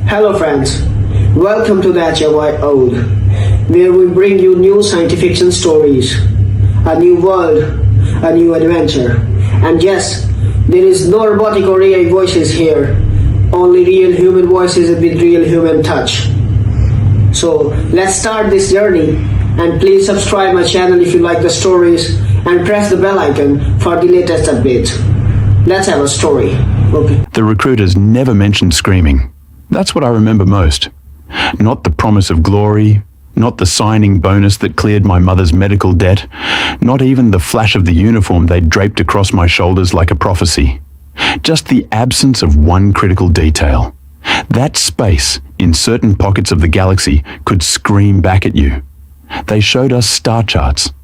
Hello friends, welcome to the HFY Ode, where we bring you new science fiction stories, a new world, a new adventure. And yes, there is no robotic or AI voices here, only real human voices with real human touch. So let's start this journey, and please subscribe my channel if you like the stories and press the bell icon for the latest updates. Let's have a story. Okay. The recruiters never mentioned screaming. That's what I remember most. Not the promise of glory, not the signing bonus that cleared my mother's medical debt, not even the flash of the uniform they'd draped across my shoulders like a prophecy. Just the absence of one critical detail. That space in certain pockets of the galaxy could scream back at you. They showed us star charts,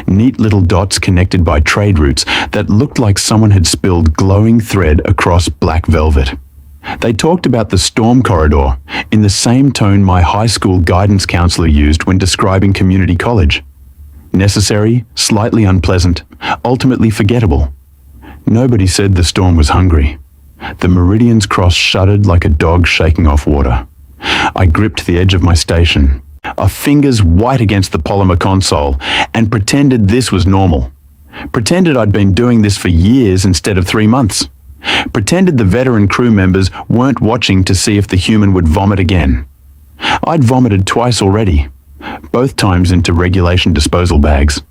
neat little dots connected by trade routes that looked like someone had spilled glowing thread across black velvet. They talked about the storm corridor in the same tone my high school guidance counselor used when describing community college. Necessary, slightly unpleasant, ultimately forgettable. Nobody said the storm was hungry. The Meridian's cross shuddered like a dog shaking off water. I gripped the edge of my station, our fingers white against the polymer console, and pretended this was normal. Pretended I'd been doing this for years instead of 3 months. Pretended the veteran crew members weren't watching to see if the human would vomit again. I'd vomited twice already, both times into regulation disposal bags.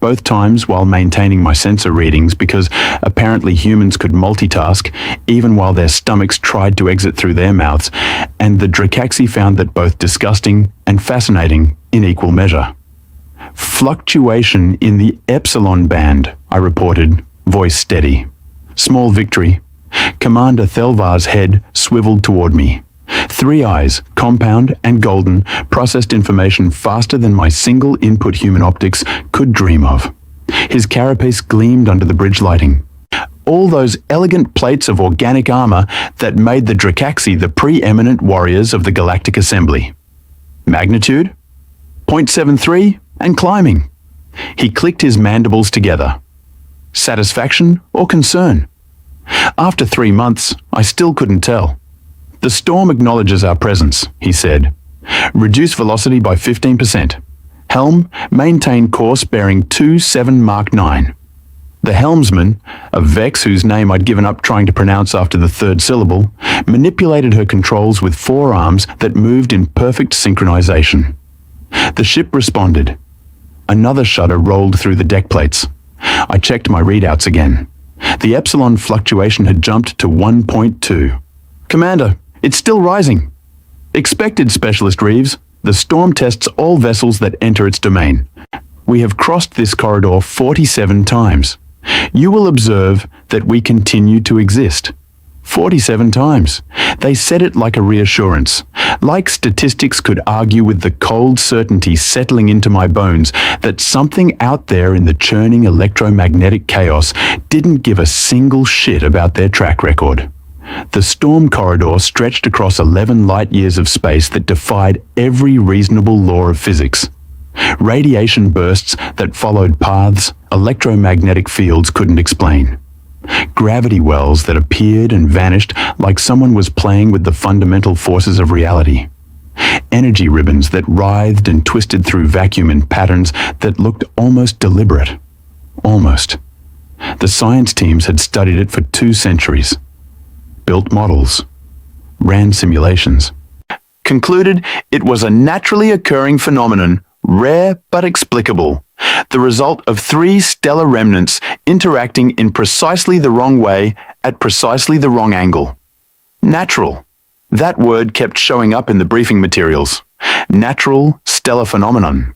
Both times while maintaining my sensor readings because apparently humans could multitask even while their stomachs tried to exit through their mouths, and the Drakaxi found that both disgusting and fascinating in equal measure. Fluctuation in the epsilon band, I reported, voice steady. Small victory. Commander Thelvar's head swiveled toward me. 3 eyes, compound and golden, processed information faster than my single-input human optics could dream of. His carapace gleamed under the bridge lighting. All those elegant plates of organic armor that made the Drakaxi the preeminent warriors of the Galactic Assembly. Magnitude? 0.73 and climbing. He clicked his mandibles together. Satisfaction or concern? After 3 months, I still couldn't tell. The storm acknowledges our presence, he said. Reduce velocity by 15%. Helm, maintain course bearing 27 Mark 9. The helmsman, a Vex whose name I'd given up trying to pronounce after the 3rd syllable, manipulated her controls with 4 arms that moved in perfect synchronization. The ship responded. Another shudder rolled through the deck plates. I checked my readouts again. The epsilon fluctuation had jumped to 1.2. Commander, it's still rising. Expected, Specialist Reeves. The storm tests all vessels that enter its domain. We have crossed this corridor 47 times. You will observe that we continue to exist. 47 times. They said it like a reassurance, like statistics could argue with the cold certainty settling into my bones that something out there in the churning electromagnetic chaos didn't give a single shit about their track record. The storm corridor stretched across 11 light-years of space that defied every reasonable law of physics. Radiation bursts that followed paths electromagnetic fields couldn't explain. Gravity wells that appeared and vanished like someone was playing with the fundamental forces of reality. Energy ribbons that writhed and twisted through vacuum in patterns that looked almost deliberate. Almost. The science teams had studied it for 2 centuries. Built models. Ran simulations. Concluded it was a naturally occurring phenomenon, rare but explicable. The result of 3 stellar remnants interacting in precisely the wrong way at precisely the wrong angle. Natural. That word kept showing up in the briefing materials. Natural stellar phenomenon.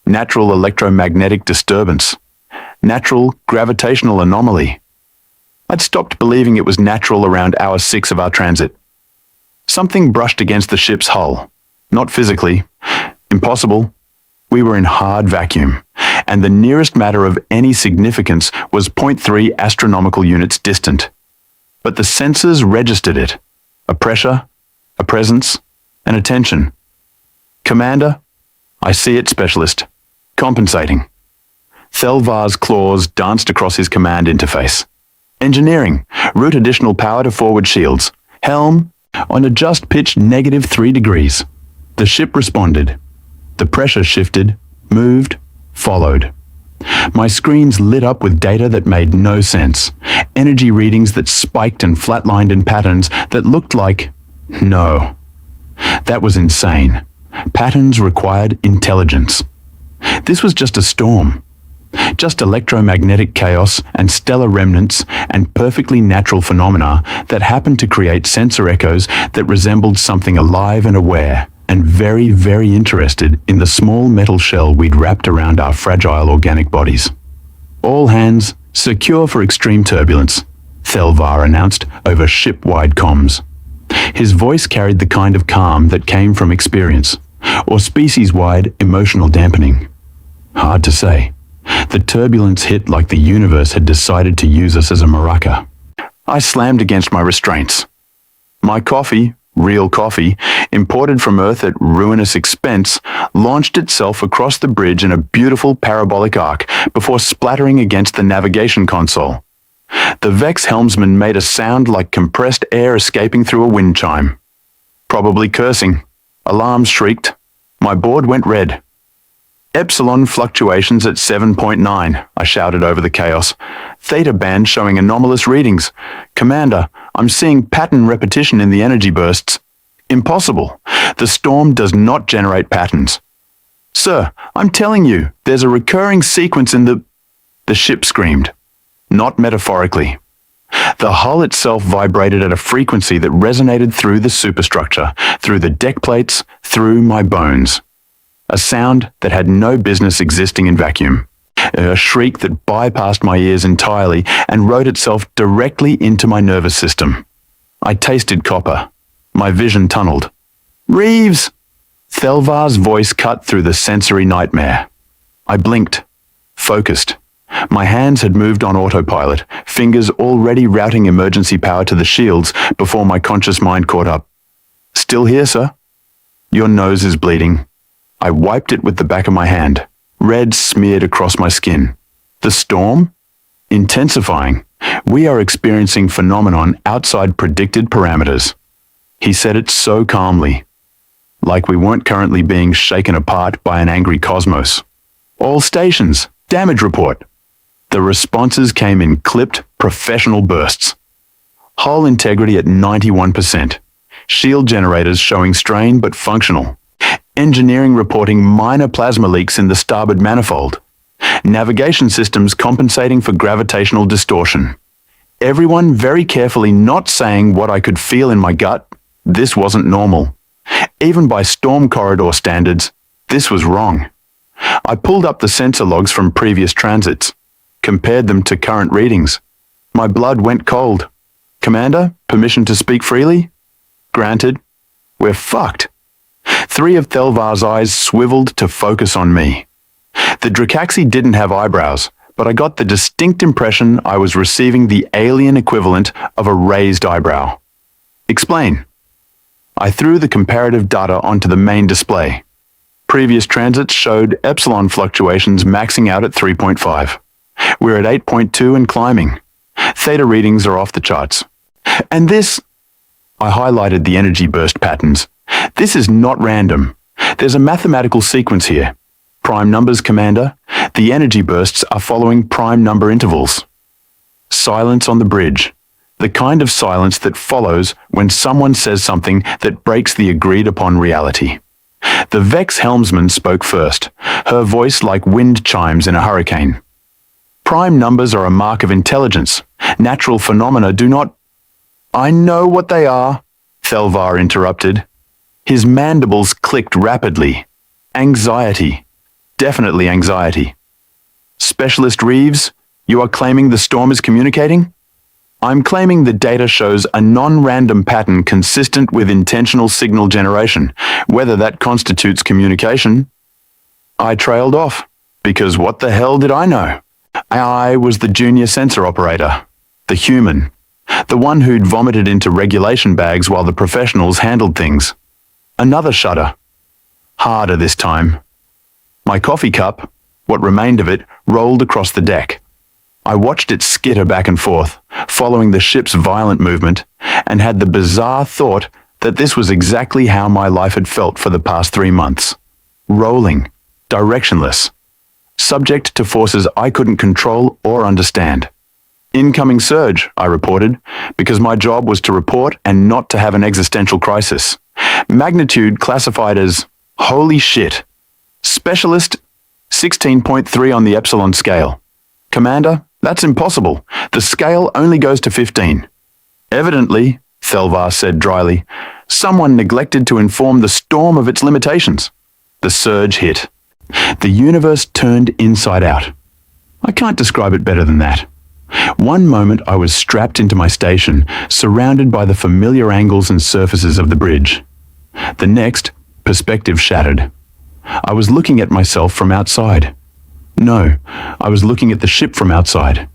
Natural electromagnetic disturbance. Natural gravitational anomaly. I'd stopped believing it was natural around hour 6 of our transit. Something brushed against the ship's hull. Not physically. Impossible. We were in hard vacuum, and the nearest matter of any significance was 0.3 astronomical units distant. But the sensors registered it. A pressure, a presence, an attention. Commander, I see it, Specialist. Compensating. Thelvar's claws danced across his command interface. Engineering, route additional power to forward shields. Helm, On a just pitched -3 degrees. The ship responded. The pressure shifted, moved, followed. My screens lit up with data that made no sense. Energy readings that spiked and flatlined in patterns that looked like... no. That was insane. Patterns required intelligence. This was just a storm. Just electromagnetic chaos and stellar remnants and perfectly natural phenomena that happened to create sensor echoes that resembled something alive and aware, and very, very interested in the small metal shell we'd wrapped around our fragile organic bodies. All hands secure for extreme turbulence, Thelvar announced over ship-wide comms. His voice carried the kind of calm that came from experience, or species-wide emotional dampening. Hard to say. The turbulence hit like the universe had decided to use us as a maraca. I slammed against my restraints. My coffee, real coffee, imported from Earth at ruinous expense, launched itself across the bridge in a beautiful parabolic arc before splattering against the navigation console. The Vex helmsman made a sound like compressed air escaping through a wind chime. Probably cursing. Alarms shrieked. My board went red. Epsilon fluctuations at 7.9, I shouted over the chaos. Theta band showing anomalous readings. Commander, I'm seeing pattern repetition in the energy bursts. Impossible. The storm does not generate patterns. Sir, I'm telling you, there's a recurring sequence in the... The ship screamed. Not metaphorically. The hull itself vibrated at a frequency that resonated through the superstructure, through the deck plates, through my bones. A sound that had no business existing in vacuum. A shriek that bypassed my ears entirely and wrote itself directly into my nervous system. I tasted copper. My vision tunneled. Reeves! Thelvar's voice cut through the sensory nightmare. I blinked. Focused. My hands had moved on autopilot, fingers already routing emergency power to the shields before my conscious mind caught up. Still here, sir? Your nose is bleeding. I wiped it with the back of my hand. Red smeared across my skin. The storm? Intensifying. We are experiencing phenomenon outside predicted parameters. He said it so calmly, like we weren't currently being shaken apart by an angry cosmos. All stations, damage report. The responses came in clipped, professional bursts. Hull integrity at 91%. Shield generators showing strain but functional. Engineering reporting minor plasma leaks in the starboard manifold. Navigation systems compensating for gravitational distortion. Everyone very carefully not saying what I could feel in my gut. This wasn't normal. Even by storm corridor standards, this was wrong. I pulled up the sensor logs from previous transits, compared them to current readings. My blood went cold. Commander, permission to speak freely? Granted. We're fucked. 3 of Thelvar's eyes swiveled to focus on me. The Dracaxi didn't have eyebrows, but I got the distinct impression I was receiving the alien equivalent of a raised eyebrow. Explain. I threw the comparative data onto the main display. Previous transits showed epsilon fluctuations maxing out at 3.5. We're at 8.2 and climbing. Theta readings are off the charts. And this... I highlighted the energy burst patterns. This is not random. There's a mathematical sequence here. Prime numbers, Commander. The energy bursts are following prime number intervals. Silence on the bridge. The kind of silence that follows when someone says something that breaks the agreed upon reality. The Vex helmsman spoke first, her voice like wind chimes in a hurricane. Prime numbers are a mark of intelligence. Natural phenomena do not... I know what they are, Thelvar interrupted. His mandibles clicked rapidly. Anxiety. Definitely anxiety. Specialist Reeves, you are claiming the storm is communicating? I'm claiming the data shows a non-random pattern consistent with intentional signal generation, whether that constitutes communication. I trailed off, because what the hell did I know? I was the junior sensor operator, the human, the one who'd vomited into regulation bags while the professionals handled things. Another shudder. Harder this time. My coffee cup, what remained of it, rolled across the deck. I watched it skitter back and forth, following the ship's violent movement, and had the bizarre thought that this was exactly how my life had felt for the past 3 months. Rolling, directionless, subject to forces I couldn't control or understand. Incoming surge, I reported, because my job was to report and not to have an existential crisis. Magnitude classified as holy shit. Specialist 16.3 on the Epsilon scale. Commander, that's impossible. The scale only goes to 15. Evidently, Thelvar said dryly, someone neglected to inform the storm of its limitations. The surge hit. The universe turned inside out. I can't describe it better than that. One moment I was strapped into my station, surrounded by the familiar angles and surfaces of the bridge. The next, perspective shattered. I was looking at myself from outside. No, I was looking at the ship from outside.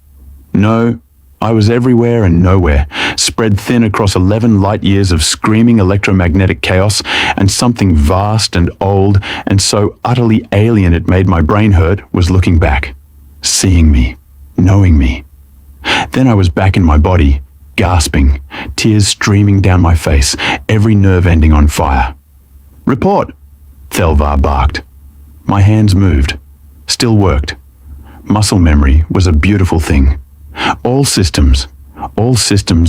No, I was everywhere and nowhere, spread thin across 11 light years of screaming electromagnetic chaos, and something vast and old and so utterly alien it made my brain hurt was looking back, seeing me, knowing me. Then I was back in my body, gasping, tears streaming down my face, every nerve ending on fire. Report, Thelvar barked. My hands moved, still worked. Muscle memory was a beautiful thing. All systems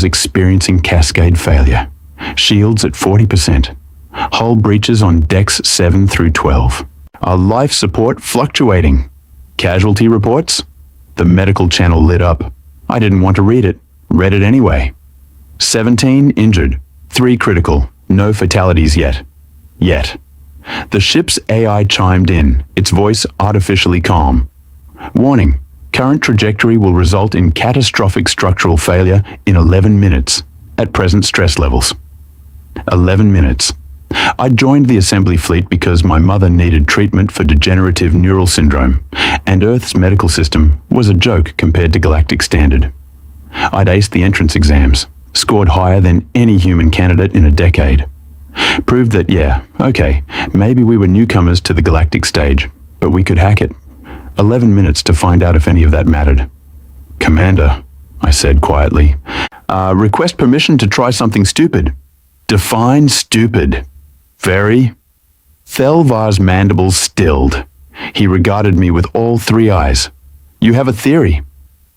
experiencing cascade failure. Shields at 40%. Hull breaches on decks 7 through 12. Our life support fluctuating. Casualty reports? The medical channel lit up. I didn't want to read it. Read it anyway. 17 injured. 3 critical. No fatalities yet. Yet. The ship's AI chimed in, its voice artificially calm. Warning. Current trajectory will result in catastrophic structural failure in 11 minutes, at present stress levels. 11 minutes. I joined the assembly fleet because my mother needed treatment for degenerative neural syndrome, and Earth's medical system was a joke compared to galactic standard. I'd aced the entrance exams, scored higher than any human candidate in a decade. Proved that, yeah, okay, maybe we were newcomers to the galactic stage, but we could hack it. 11 minutes to find out if any of that mattered. Commander, I said quietly, request permission to try something stupid. Define stupid. Very. Thelvar's mandibles stilled. He regarded me with all 3 eyes. You have a theory.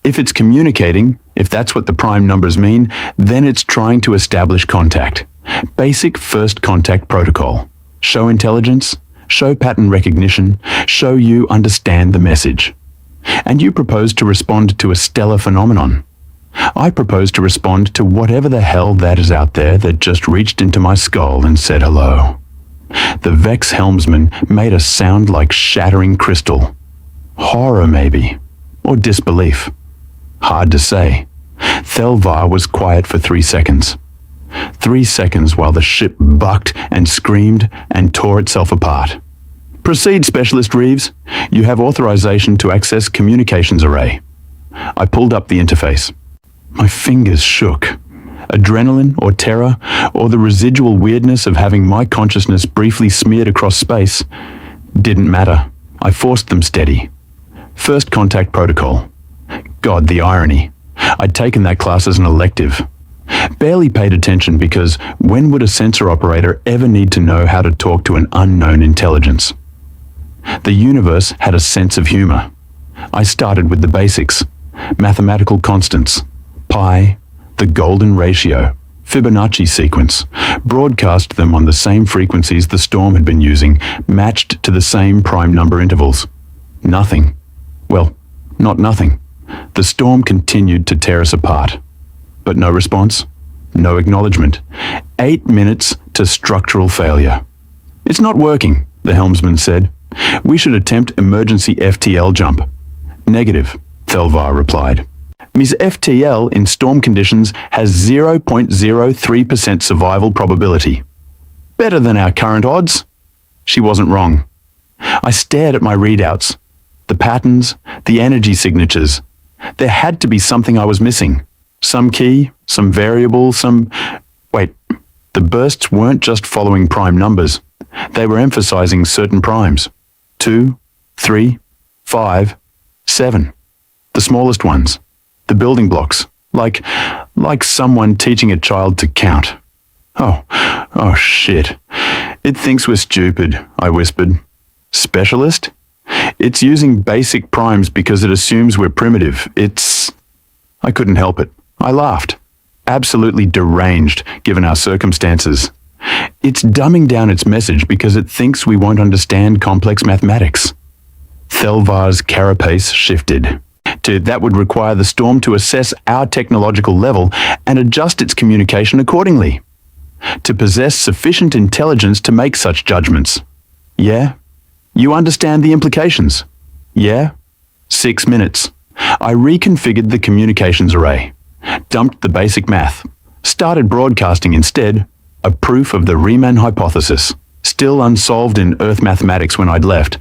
If it's communicating, if that's what the prime numbers mean, then it's trying to establish contact. Basic first contact protocol. Show intelligence, show pattern recognition, show you understand the message. And you propose to respond to a stellar phenomenon. I propose to respond to whatever the hell that is out there that just reached into my skull and said hello. The Vex helmsman made a sound like shattering crystal. Horror maybe, or disbelief. Hard to say. Thelvar was quiet for 3 seconds. 3 seconds while the ship bucked and screamed and tore itself apart. Proceed, Specialist Reeves. You have authorization to access communications array. I pulled up the interface. My fingers shook. Adrenaline or terror, or the residual weirdness of having my consciousness briefly smeared across space, didn't matter. I forced them steady. First contact protocol. God, the irony. I'd taken that class as an elective. Barely paid attention because when would a sensor operator ever need to know how to talk to an unknown intelligence? The universe had a sense of humor. I started with the basics. Mathematical constants. Pi, the golden ratio, Fibonacci sequence, broadcast them on the same frequencies the storm had been using, matched to the same prime number intervals. Nothing. Well, not nothing. The storm continued to tear us apart. But no response, no acknowledgement. 8 minutes to structural failure. It's not working, the helmsman said. We should attempt emergency FTL jump. Negative, Thelvar replied. Ms. FTL in storm conditions has 0.03% survival probability. Better than our current odds. She wasn't wrong. I stared at my readouts. The patterns, the energy signatures. There had to be something I was missing. Some key, some variable, Wait, the bursts weren't just following prime numbers. They were emphasizing certain primes. 2, 3, 5, 7. The smallest ones. The building blocks. Like someone teaching a child to count. Oh shit. It thinks we're stupid, I whispered. Specialist? It's using basic primes because it assumes we're primitive. I couldn't help it. I laughed. Absolutely deranged, given our circumstances. It's dumbing down its message because it thinks we won't understand complex mathematics. Thelvar's carapace shifted. That would require the storm to assess our technological level and adjust its communication accordingly. To possess sufficient intelligence to make such judgments. Yeah? You understand the implications? Yeah? 6 minutes. I reconfigured the communications array, dumped the basic math, started broadcasting instead a proof of the Riemann hypothesis, still unsolved in Earth mathematics when I'd left,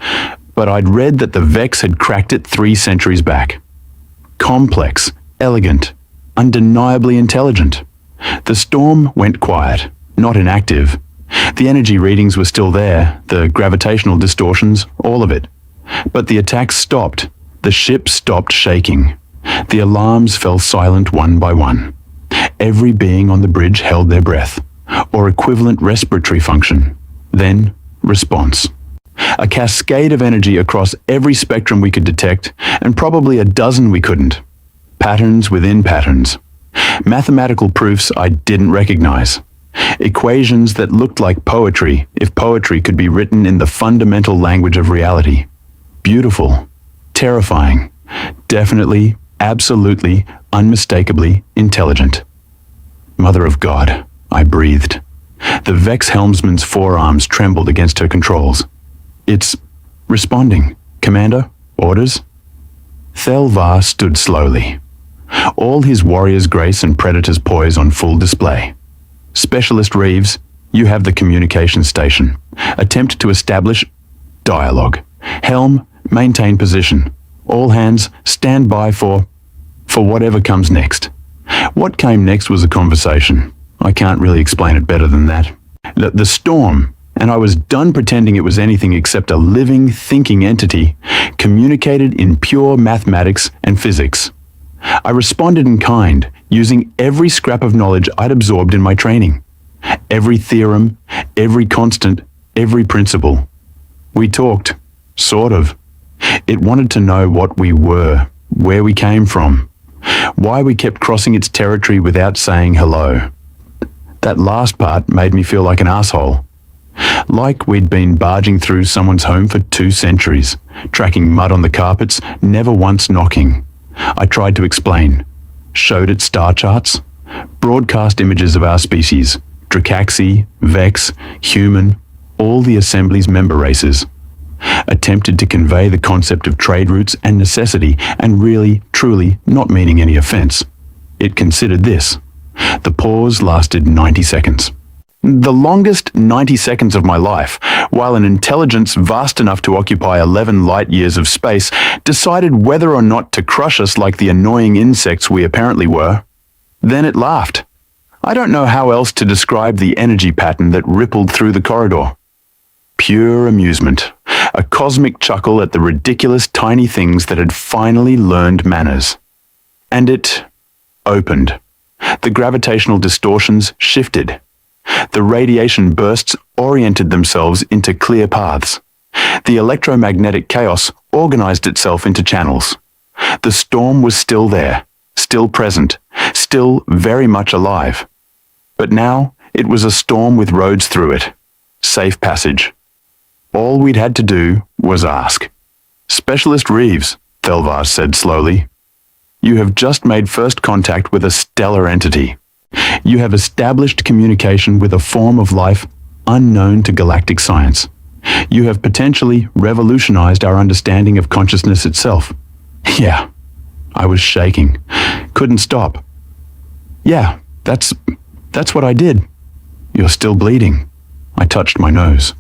but I'd read that the Vex had cracked it 3 centuries back. Complex, elegant, undeniably intelligent. The storm went quiet, not inactive. The energy readings were still there, the gravitational distortions, all of it. But the attacks stopped. The ship stopped shaking. The alarms fell silent one by one. Every being on the bridge held their breath, or equivalent respiratory function. Then, response. A cascade of energy across every spectrum we could detect, and probably a dozen we couldn't. Patterns within patterns. Mathematical proofs I didn't recognize. Equations that looked like poetry if poetry could be written in the fundamental language of reality. Beautiful. Terrifying. Definitely, absolutely, unmistakably intelligent. Mother of God, I breathed. The Vex helmsman's forearms trembled against her controls. It's responding. Commander, orders? Thelvar stood slowly. All his warrior's grace and predator's poise on full display. Specialist Reeves, you have the communication station. Attempt to establish dialogue. Helm, maintain position. All hands, stand by for whatever comes next. What came next was a conversation. I can't really explain it better than that. The storm, and I was done pretending it was anything except a living, thinking entity, communicated in pure mathematics and physics. I responded in kind, using every scrap of knowledge I'd absorbed in my training. Every theorem, every constant, every principle. We talked, sort of. It wanted to know what we were, where we came from, why we kept crossing its territory without saying hello. That last part made me feel like an asshole. Like we'd been barging through someone's home for 2 centuries, tracking mud on the carpets, never once knocking. I tried to explain. Showed it star charts, broadcast images of our species, Dracaxi, Vex, human, all the Assembly's member races. Attempted to convey the concept of trade routes and necessity, and really, truly, not meaning any offense. It considered this. The pause lasted 90 seconds. The longest 90 seconds of my life, while an intelligence vast enough to occupy 11 light years of space decided whether or not to crush us like the annoying insects we apparently were. Then it laughed. I don't know how else to describe the energy pattern that rippled through the corridor. Pure amusement. A cosmic chuckle at the ridiculous tiny things that had finally learned manners. And it opened. The gravitational distortions shifted. The radiation bursts oriented themselves into clear paths. The electromagnetic chaos organized itself into channels. The storm was still there, still present, still very much alive. But now it was a storm with roads through it. Safe passage. All we'd had to do was ask. Specialist Reeves, Thelvar said slowly. You have just made first contact with a stellar entity. You have established communication with a form of life unknown to galactic science. You have potentially revolutionized our understanding of consciousness itself. Yeah, I was shaking. Couldn't stop. Yeah, that's what I did. You're still bleeding. I touched my nose.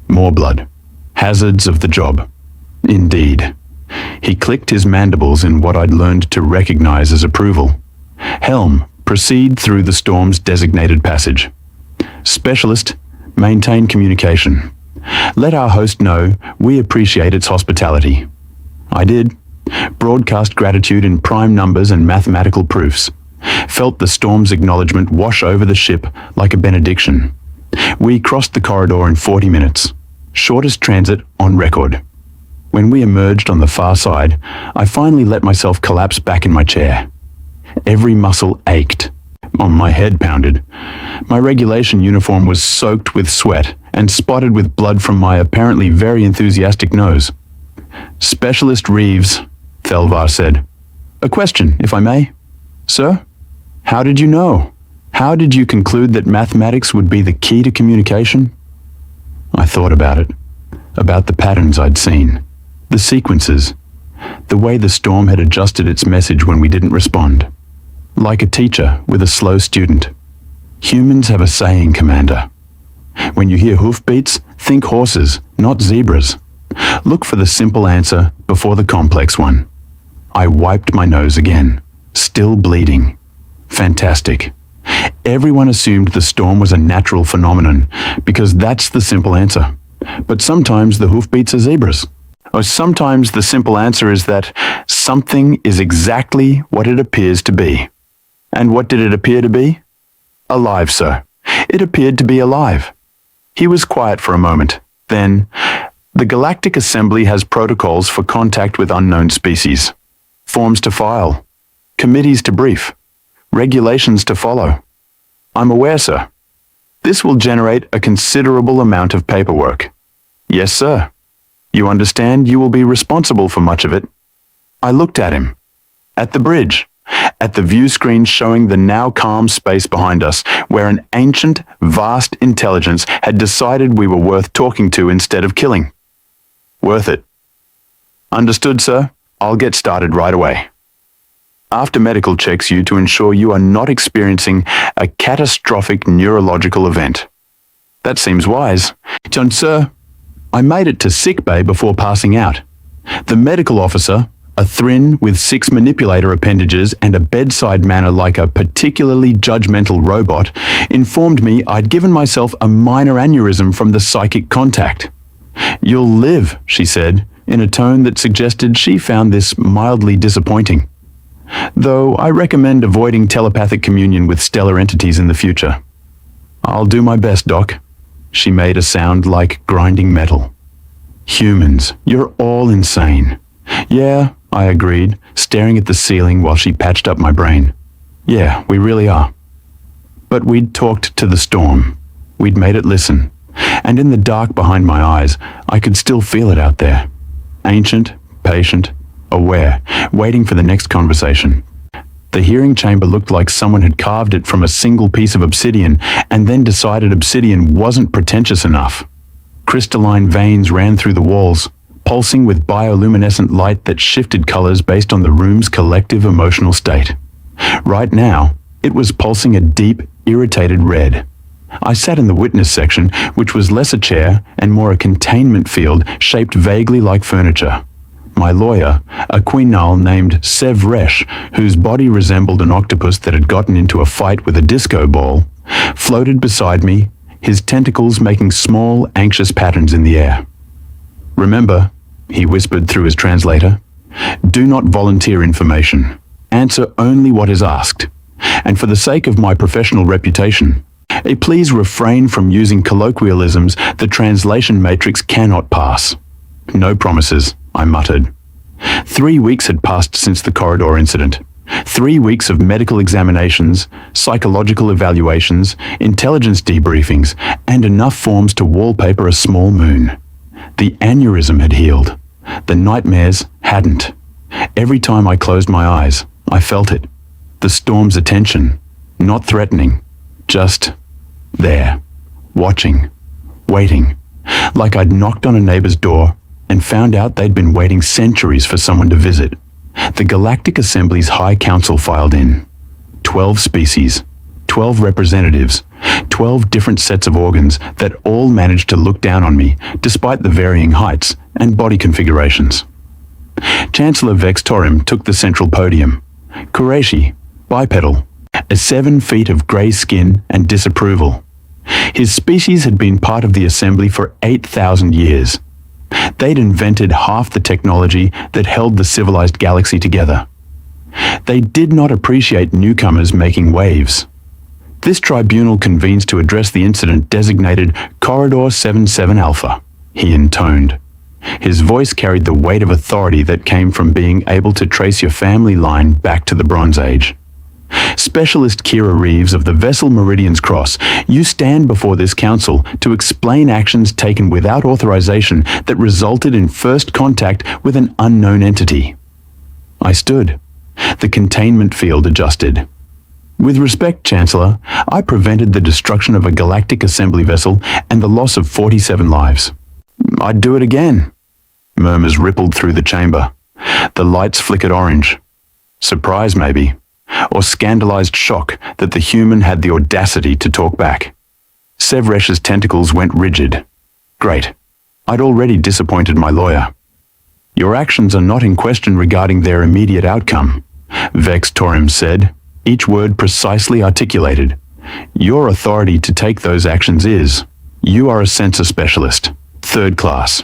More blood. Hazards of the job. Indeed. He clicked his mandibles in what I'd learned to recognize as approval. Helm, proceed through the storm's designated passage. Specialist, maintain communication. Let our host know we appreciate its hospitality. I did. Broadcast gratitude in prime numbers and mathematical proofs. felt the storm's acknowledgement wash over the ship like a benediction. We crossed the corridor in 40 minutes, shortest transit on record. When we emerged on the far side, I finally let myself collapse back in my chair. Every muscle ached. My head pounded. My regulation uniform was soaked with sweat and spotted with blood from my apparently very enthusiastic nose. "Specialist Reeves," Thelvar said. "A question, if I may." "Sir? How did you know? How did you conclude that mathematics would be the key to communication?" I thought about it, about the patterns I'd seen, the sequences, the way the storm had adjusted its message when we didn't respond. Like a teacher with a slow student. Humans have a saying, Commander. When you hear hoofbeats, think horses, not zebras. Look for the simple answer before the complex one. I wiped my nose again, still bleeding. Fantastic. Everyone assumed the storm was a natural phenomenon, because that's the simple answer. But sometimes the hoofbeats are zebras. Or sometimes the simple answer is that something is exactly what it appears to be. And what did it appear to be? Alive, sir. It appeared to be alive. He was quiet for a moment. Then, the Galactic Assembly has protocols for contact with unknown species. Forms to file. Committees to brief. Regulations to follow. I'm aware, sir. This will generate a considerable amount of paperwork. Yes, sir. You understand you will be responsible for much of it. I looked at him. At the bridge. At the view screen showing the now calm space behind us, where an ancient, vast intelligence had decided we were worth talking to instead of killing. Worth it. Understood, sir. I'll get started right away. After medical checks you to ensure you are not experiencing a catastrophic neurological event. That seems wise. John, sir, I made it to sick bay before passing out. The medical officer, a Thrin with 6 manipulator appendages and a bedside manner like a particularly judgmental robot, informed me I'd given myself a minor aneurysm from the psychic contact. "You'll live," she said, in a tone that suggested she found this mildly disappointing. "Though I recommend avoiding telepathic communion with stellar entities in the future." "I'll do my best, Doc." She made a sound like grinding metal. "Humans, you're all insane." "Yeah," I agreed, staring at the ceiling while she patched up my brain. "Yeah, we really are." But we'd talked to the storm. We'd made it listen. And in the dark behind my eyes, I could still feel it out there. Ancient, patient, aware, waiting for the next conversation. The hearing chamber looked like someone had carved it from a single piece of obsidian and then decided obsidian wasn't pretentious enough. Crystalline veins ran through the walls, pulsing with bioluminescent light that shifted colors based on the room's collective emotional state. Right now, it was pulsing a deep, irritated red. I sat in the witness section, which was less a chair and more a containment field shaped vaguely like furniture. My lawyer, a queenal named Sev Resh, whose body resembled an octopus that had gotten into a fight with a disco ball, floated beside me, his tentacles making small, anxious patterns in the air. "Remember," he whispered through his translator, "do not volunteer information. Answer only what is asked. And for the sake of my professional reputation, please refrain from using colloquialisms the translation matrix cannot pass." "No promises," I muttered. 3 weeks had passed since the corridor incident. 3 weeks of medical examinations, psychological evaluations, intelligence debriefings, and enough forms to wallpaper a small moon. The aneurysm had healed. The nightmares hadn't. Every time I closed my eyes, I felt it. The storm's attention, not threatening, just there, watching, waiting, like I'd knocked on a neighbor's door and found out they'd been waiting centuries for someone to visit. The Galactic Assembly's High Council filed in. 12 species, 12 representatives, 12 different sets of organs that all managed to look down on me despite the varying heights and body configurations. Chancellor Vex Torim took the central podium. Qureshi, bipedal, 7 feet of grey skin and disapproval. His species had been part of the assembly for 8,000 years. They'd invented half the technology that held the civilized galaxy together. They did not appreciate newcomers making waves. This tribunal convenes to address the incident designated Corridor 77 Alpha, he intoned. His voice carried the weight of authority that came from being able to trace your family line back to the Bronze Age. Specialist Kira Reeves of the vessel Meridian's Cross, you stand before this council to explain actions taken without authorization that resulted in first contact with an unknown entity. I stood. The containment field adjusted. With respect, Chancellor, I prevented the destruction of a galactic assembly vessel and the loss of 47 lives. I'd do it again. Murmurs rippled through the chamber. The lights flickered orange. Surprise, maybe, or scandalized shock that the human had the audacity to talk back. Sevresh's tentacles went rigid. Great. I'd already disappointed my lawyer. Your actions are not in question regarding their immediate outcome, Vex Torim said, each word precisely articulated. Your authority to take those actions is, you are a sensor specialist, 3rd class.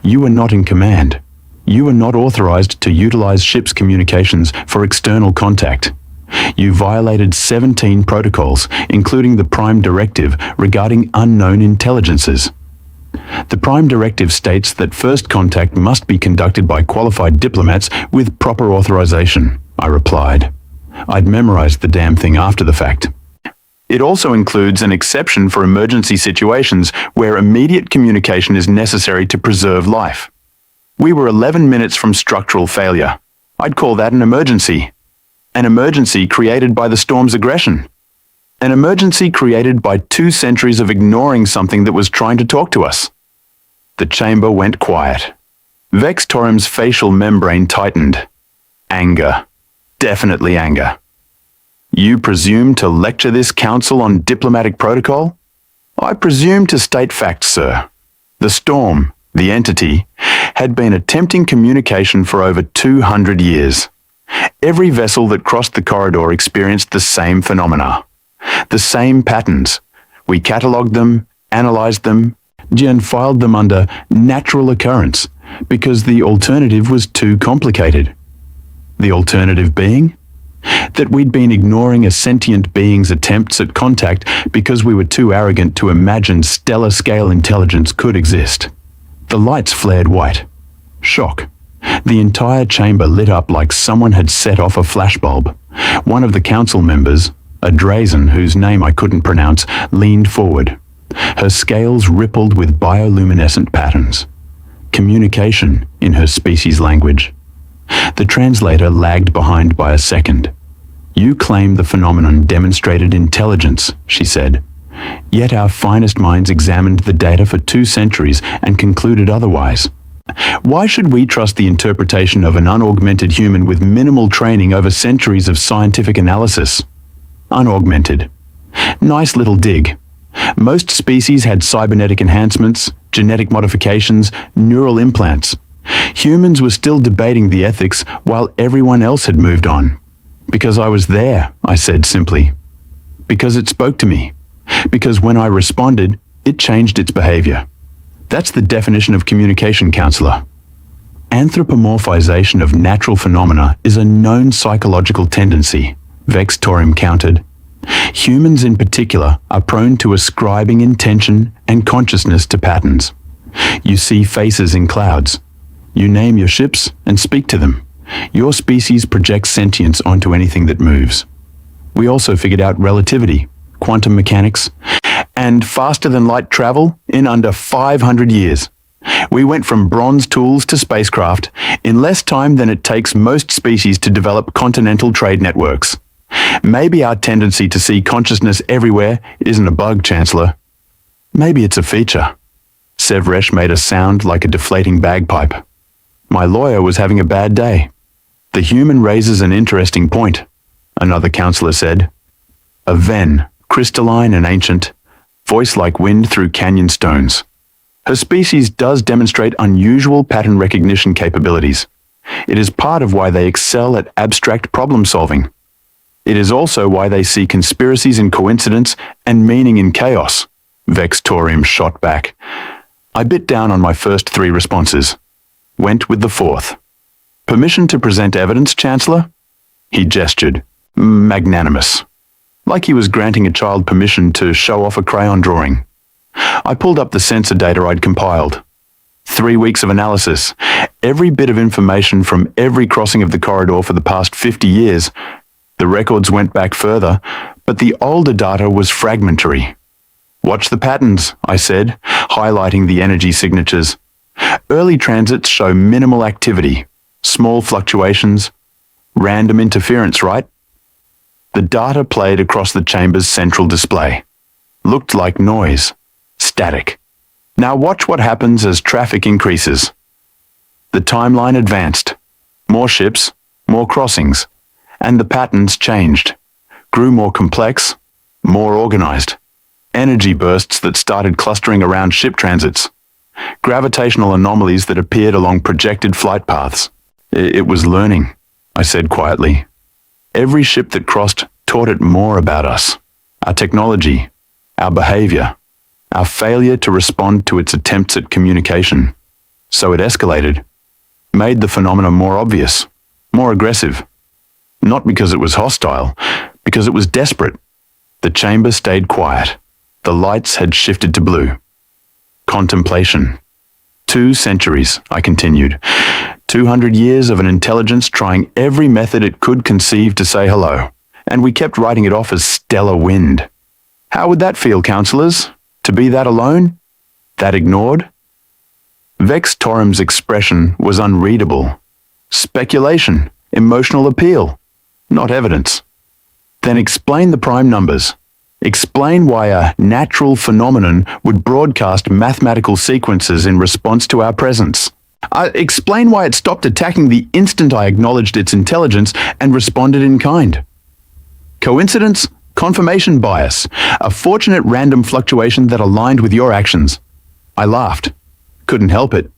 You are not in command. You are not authorized to utilize ship's communications for external contact. You violated 17 protocols, including the Prime Directive regarding unknown intelligences. The Prime Directive states that first contact must be conducted by qualified diplomats with proper authorization, I replied. I'd memorized the damn thing after the fact. It also includes an exception for emergency situations where immediate communication is necessary to preserve life. We were 11 minutes from structural failure. I'd call that an emergency. An emergency created by the storm's aggression. An emergency created by 2 centuries of ignoring something that was trying to talk to us. The chamber went quiet. Vex Torim's facial membrane tightened. Anger. Definitely anger. You presume to lecture this council on diplomatic protocol? I presume to state facts, sir. The storm, the entity, had been attempting communication for over 200 years. Every vessel that crossed the corridor experienced the same phenomena. The same patterns. We catalogued them, analyzed them, and filed them under natural occurrence because the alternative was too complicated. The alternative being? That we'd been ignoring a sentient being's attempts at contact because we were too arrogant to imagine stellar-scale intelligence could exist. The lights flared white. Shock. The entire chamber lit up like someone had set off a flashbulb. One of the council members, a Drazen whose name I couldn't pronounce, leaned forward. Her scales rippled with bioluminescent patterns. Communication in her species language. The translator lagged behind by a second. You claim the phenomenon demonstrated intelligence, she said. Yet our finest minds examined the data for 2 centuries and concluded otherwise. Why should we trust the interpretation of an unaugmented human with minimal training over centuries of scientific analysis? Unaugmented. Nice little dig. Most species had cybernetic enhancements, genetic modifications, neural implants. Humans were still debating the ethics while everyone else had moved on. Because I was there, I said simply. Because it spoke to me. Because when I responded, it changed its behavior. That's the definition of communication, Counselor. Anthropomorphization of natural phenomena is a known psychological tendency, Vex Torim countered. Humans in particular are prone to ascribing intention and consciousness to patterns. You see faces in clouds. You name your ships and speak to them. Your species projects sentience onto anything that moves. We also figured out relativity, quantum mechanics, and faster-than-light travel in under 500 years. We went from bronze tools to spacecraft in less time than it takes most species to develop continental trade networks. Maybe our tendency to see consciousness everywhere isn't a bug, Chancellor. Maybe it's a feature. Sevresh made a sound like a deflating bagpipe. My lawyer was having a bad day. The human raises an interesting point, another counselor said. A Ven, crystalline and ancient, voice like wind through canyon stones. Her species does demonstrate unusual pattern recognition capabilities. It is part of why they excel at abstract problem solving. It is also why they see conspiracies in coincidence and meaning in chaos, Vex Torim shot back. I bit down on my first 3 responses. Went with the 4th. Permission to present evidence, Chancellor? He gestured, magnanimous, like he was granting a child permission to show off a crayon drawing. I pulled up the sensor data I'd compiled. 3 weeks of analysis, every bit of information from every crossing of the corridor for the past 50 years. The records went back further, but the older data was fragmentary. Watch the patterns, I said, highlighting the energy signatures. Early transits show minimal activity, small fluctuations, random interference, right? The data played across the chamber's central display. Looked like noise, static. Now watch what happens as traffic increases. The timeline advanced. More ships, more crossings, and the patterns changed, grew more complex, more organized. Energy bursts that started clustering around ship transits. Gravitational anomalies that appeared along projected flight paths. It was learning, I said quietly. Every ship that crossed taught it more about us, our technology, our behavior, our failure to respond to its attempts at communication. So it escalated, made the phenomena more obvious, more aggressive. Not because it was hostile, because it was desperate. The chamber stayed quiet. The lights had shifted to blue. Contemplation. 2 centuries, I continued. 200 years of an intelligence trying every method it could conceive to say hello, and we kept writing it off as stellar wind. How would that feel, counselors? To be that alone? That ignored? Vex Torum's expression was unreadable. Speculation, emotional appeal, not evidence. Then explain the prime numbers. Explain why a natural phenomenon would broadcast mathematical sequences in response to our presence. Explain why it stopped attacking the instant I acknowledged its intelligence and responded in kind. Coincidence? Confirmation bias. A fortunate random fluctuation that aligned with your actions. I laughed. Couldn't help it.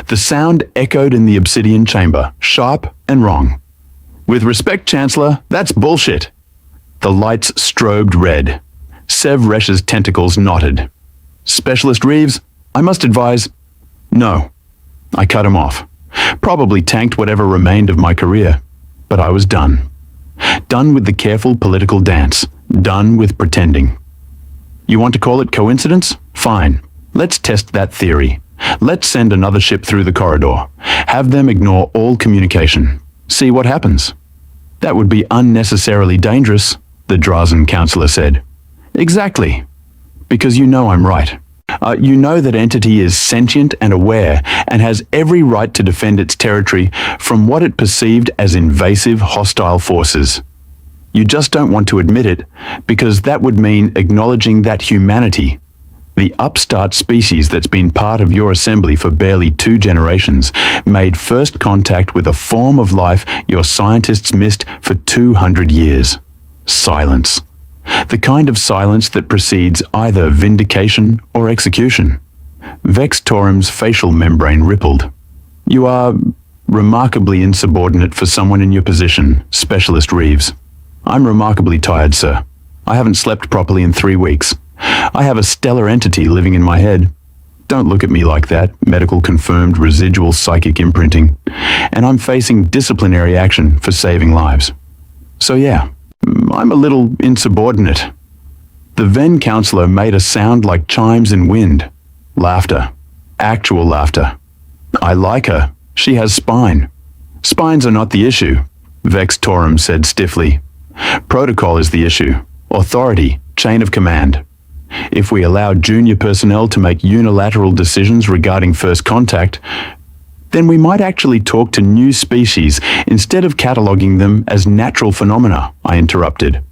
The sound echoed in the obsidian chamber, sharp and wrong. With respect, Chancellor, that's bullshit. The lights strobed red. Sev Resh's tentacles knotted. Specialist Reeves, I must advise, no. I cut him off. Probably tanked whatever remained of my career. But I was done. Done with the careful political dance. Done with pretending. You want to call it coincidence? Fine. Let's test that theory. Let's send another ship through the corridor. Have them ignore all communication. See what happens. That would be unnecessarily dangerous, the Drazen counselor said. Exactly. Because you know I'm right. You know that entity is sentient and aware and has every right to defend its territory from what it perceived as invasive hostile forces. You just don't want to admit it because that would mean acknowledging that humanity, the upstart species that's been part of your assembly for barely 2 generations, made first contact with a form of life your scientists missed for 200 years. Silence. The kind of silence that precedes either vindication or execution. Vex Torum's facial membrane rippled. You are remarkably insubordinate for someone in your position, Specialist Reeves. I'm remarkably tired, sir. I haven't slept properly in 3 weeks. I have a stellar entity living in my head. Don't look at me like that, medical confirmed residual psychic imprinting. And I'm facing disciplinary action for saving lives. So yeah, I'm a little insubordinate. The Ven counselor made a sound like chimes in wind. Laughter. Actual laughter. I like her. She has spine. Spines are not the issue, Vex Torum said stiffly. Protocol is the issue. Authority, chain of command. If we allow junior personnel to make unilateral decisions regarding first contact, then we might actually talk to new species instead of cataloguing them as natural phenomena, I interrupted.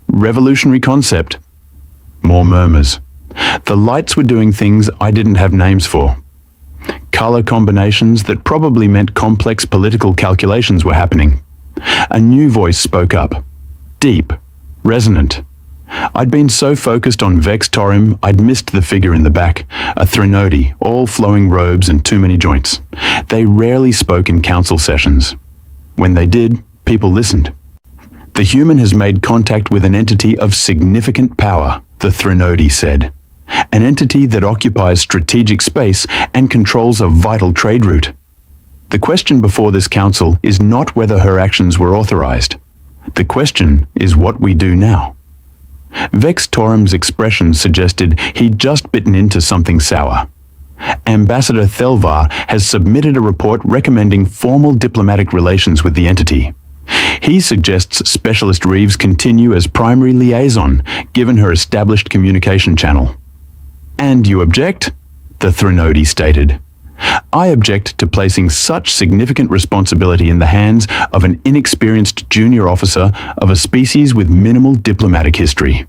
Revolutionary concept. More murmurs. The lights were doing things I didn't have names for. Color combinations that probably meant complex political calculations were happening. A new voice spoke up. Deep. Resonant. I'd been so focused on Vex Torum, I'd missed the figure in the back, a Threnody, all flowing robes and too many joints. They rarely spoke in council sessions. When they did, people listened. The human has made contact with an entity of significant power, the Threnody said. An entity that occupies strategic space and controls a vital trade route. The question before this council is not whether her actions were authorized. The question is what we do now. Vex Torum's expression suggested he'd just bitten into something sour. Ambassador Thelvar has submitted a report recommending formal diplomatic relations with the entity. He suggests Specialist Reeves continue as primary liaison, given her established communication channel. "And you object?" the Threnodi stated. "I object to placing such significant responsibility in the hands of an inexperienced junior officer of a species with minimal diplomatic history.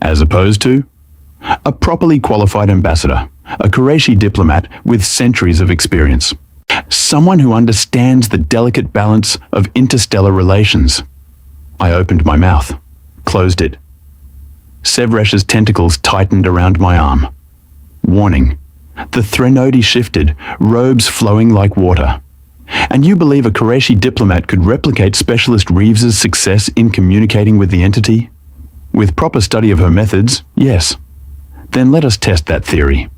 As opposed to a properly qualified ambassador, a Qurayshi diplomat with centuries of experience. Someone who understands the delicate balance of interstellar relations." I opened my mouth, closed it. Sevresh's tentacles tightened around my arm. Warning. The Threnodi shifted, robes flowing like water. "And you believe a Qurayshi diplomat could replicate Specialist Reeves's success in communicating with the entity? With proper study of her methods, yes. Then let us test that theory."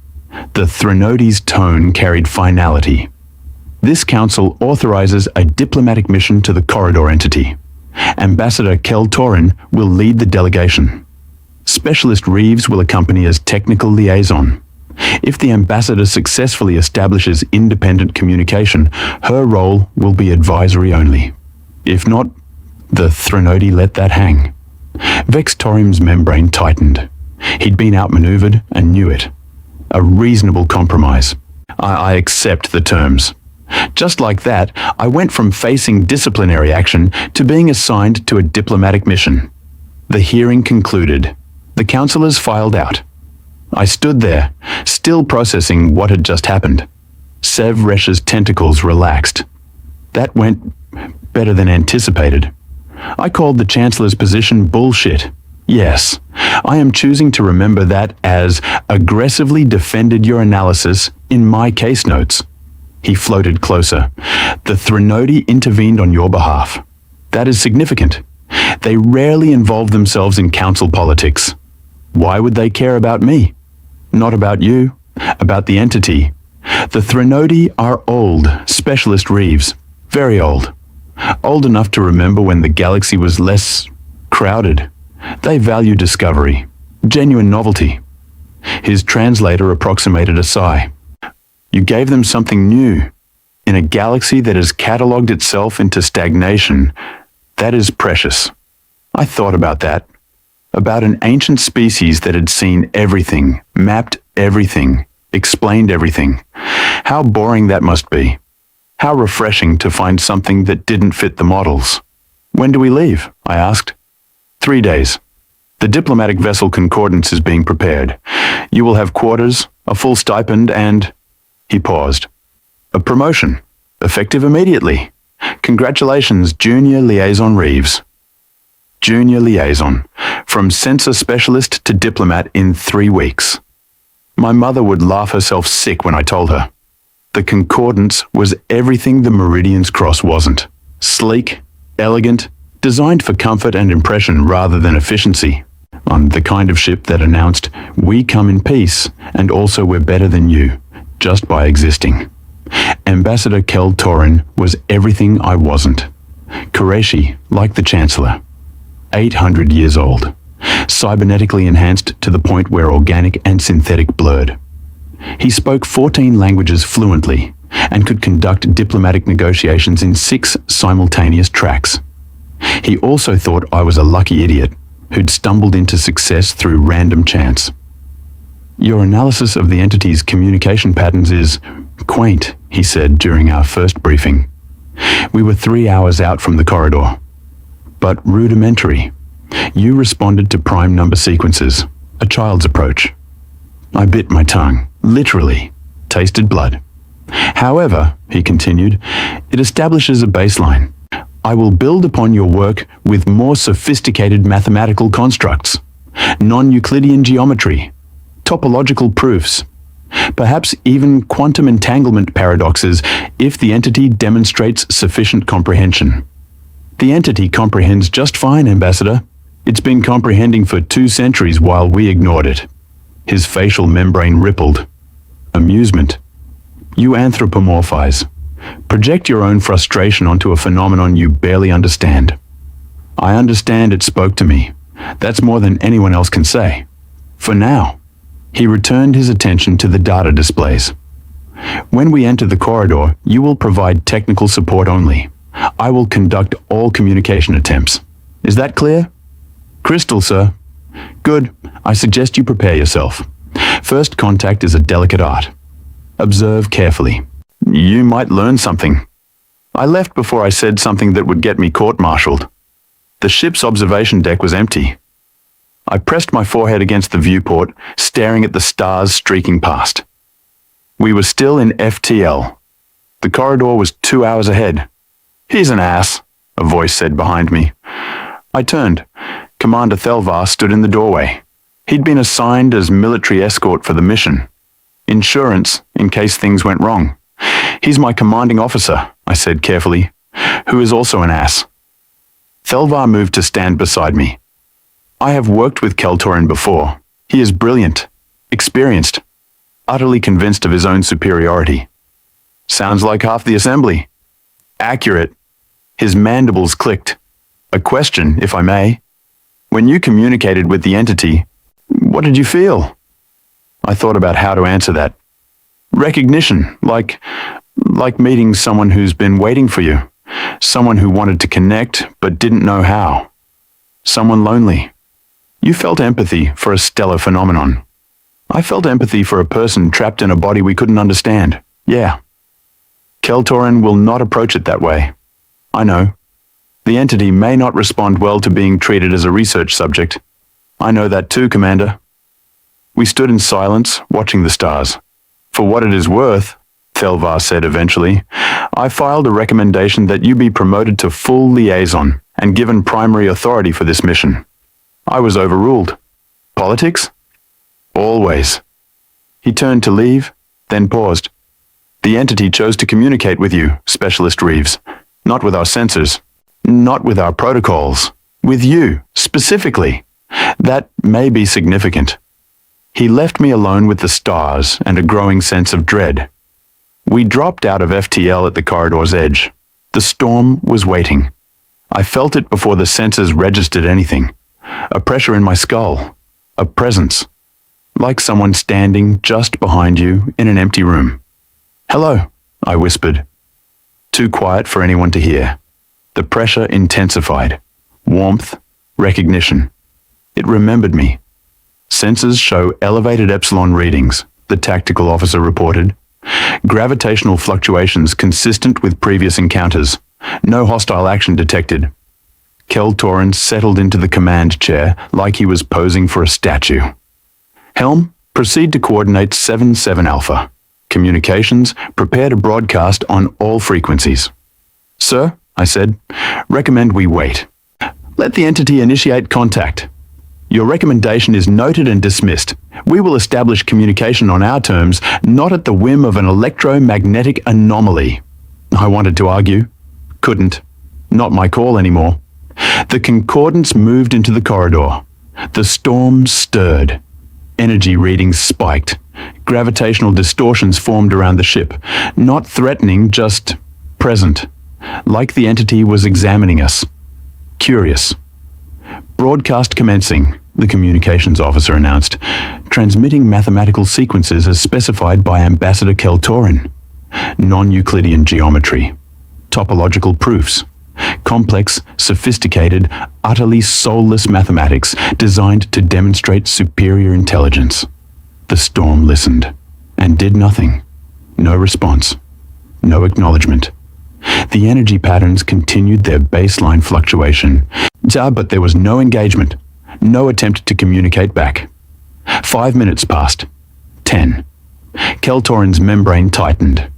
The Threnodi's tone carried finality. "This council authorizes a diplomatic mission to the Corridor entity. Ambassador Kel Torin will lead the delegation. Specialist Reeves will accompany as technical liaison. If the ambassador successfully establishes independent communication, her role will be advisory only. If not, the Threnodi let that hang." Vex Torum's membrane tightened. He'd been outmaneuvered and knew it. A reasonable compromise. I accept the terms. Just like that, I went from facing disciplinary action to being assigned to a diplomatic mission. The hearing concluded. The councillors filed out. I stood there, still processing what had just happened. Sevresh's tentacles relaxed. That went better than anticipated. I called the Chancellor's position bullshit. Yes, I am choosing to remember that as aggressively defended your analysis in my case notes. He floated closer. The Threnodi intervened on your behalf. That is significant. They rarely involve themselves in council politics. Why would they care about me? Not about you, about the entity. The Threnodi are old, Specialist Reeves. Very old. Old enough to remember when the galaxy was less crowded. They value discovery, genuine novelty. His translator approximated a sigh. You gave them something new. In a galaxy that has catalogued itself into stagnation, that is precious. I thought about that. About an ancient species that had seen everything, mapped everything, explained everything. How boring that must be. How refreshing to find something that didn't fit the models. "When do we leave?" I asked. 3 days. The diplomatic vessel Concordance is being prepared. You will have quarters, a full stipend, and... He paused. "A promotion, effective immediately. Congratulations, Junior Liaison Reeves." Junior Liaison, from sensor specialist to diplomat in 3 weeks. My mother would laugh herself sick when I told her. The Concordance was everything the Meridian's Cross wasn't. Sleek, elegant, designed for comfort and impression rather than efficiency. On the kind of ship that announced, "We come in peace, and also we're better than you, just by existing." Ambassador Kel Torin was everything I wasn't. Qurayshi, like the Chancellor. 800 years old. Cybernetically enhanced to the point where organic and synthetic blurred. He spoke 14 languages fluently and could conduct diplomatic negotiations in 6 simultaneous tracks. He also thought I was a lucky idiot who'd stumbled into success through random chance. "Your analysis of the entity's communication patterns is quaint," he said during our first briefing. We were 3 hours out from the corridor. "But rudimentary. You responded to prime number sequences, a child's approach." I bit my tongue, literally, tasted blood. "However," he continued, "it establishes a baseline. I will build upon your work with more sophisticated mathematical constructs, non-Euclidean geometry, topological proofs, perhaps even quantum entanglement paradoxes if the entity demonstrates sufficient comprehension." "The entity comprehends just fine, Ambassador. It's been comprehending for 2 centuries while we ignored it." His facial membrane rippled. Amusement. "You anthropomorphize. Project your own frustration onto a phenomenon you barely understand. I understand it spoke to me. That's more than anyone else can say. For now. He returned his attention to the data displays. When we enter the corridor, you will provide technical support only. I will conduct all communication attempts. Is that clear? Crystal, sir. Good. I suggest you prepare yourself. First contact is a delicate art. Observe carefully. You might learn something. I left before I said something that would get me court-martialed. The ship's observation deck was empty. I pressed my forehead against the viewport, staring at the stars streaking past. We were still in FTL. The corridor was 2 hours ahead. He's an ass, a voice said behind me. I turned. Commander Thelvar stood in the doorway. He'd been assigned as military escort for the mission. Insurance, in case things went wrong. He's my commanding officer, I said carefully, who is also an ass. Thelvar moved to stand beside me. I have worked with Keltorin before. He is brilliant, experienced, utterly convinced of his own superiority. Sounds like half the assembly. Accurate. His mandibles clicked. A question, if I may. When you communicated with the entity, what did you feel? I thought about how to answer that. Recognition, like meeting someone who's been waiting for you. Someone who wanted to connect but didn't know how. Someone lonely. You felt empathy for a stellar phenomenon. I felt empathy for a person trapped in a body we couldn't understand. Yeah. Keltorin will not approach it that way. I know. The entity may not respond well to being treated as a research subject. I know that too, Commander. We stood in silence, watching the stars. For what it is worth, Thelvar said eventually, I filed a recommendation that you be promoted to full liaison and given primary authority for this mission. I was overruled. Politics? Always. He turned to leave, then paused. The entity chose to communicate with you, Specialist Reeves. Not with our sensors. Not with our protocols. With you, specifically. That may be significant. He left me alone with the stars and a growing sense of dread. We dropped out of FTL at the corridor's edge. The storm was waiting. I felt it before the sensors registered anything. A pressure in my skull. A presence. Like someone standing just behind you in an empty room. Hello, I whispered. Too quiet for anyone to hear. The pressure intensified. Warmth, recognition. It remembered me. Sensors show elevated epsilon readings, the tactical officer reported. Gravitational fluctuations consistent with previous encounters. No hostile action detected. Keltorin settled into the command chair like he was posing for a statue. Helm, proceed to coordinate 7-7 Alpha. Communications, prepare to broadcast on all frequencies. Sir, I said, recommend we wait. Let the entity initiate contact. Your recommendation is noted and dismissed. We will establish communication on our terms, not at the whim of an electromagnetic anomaly. I wanted to argue. Couldn't. Not my call anymore. The concordance moved into the corridor. The storm stirred. Energy readings spiked. Gravitational distortions formed around the ship. Not threatening, just present. Like the entity was examining us. Curious. Broadcast commencing, the communications officer announced, transmitting mathematical sequences as specified by Ambassador Keltorin. Non-Euclidean geometry. Topological proofs. Complex, sophisticated, utterly soulless mathematics designed to demonstrate superior intelligence. The storm listened, and did nothing. No response. No acknowledgement. The energy patterns continued their baseline fluctuation. But there was no engagement. No attempt to communicate back. 5 minutes passed. 10. Keltorin's membrane tightened.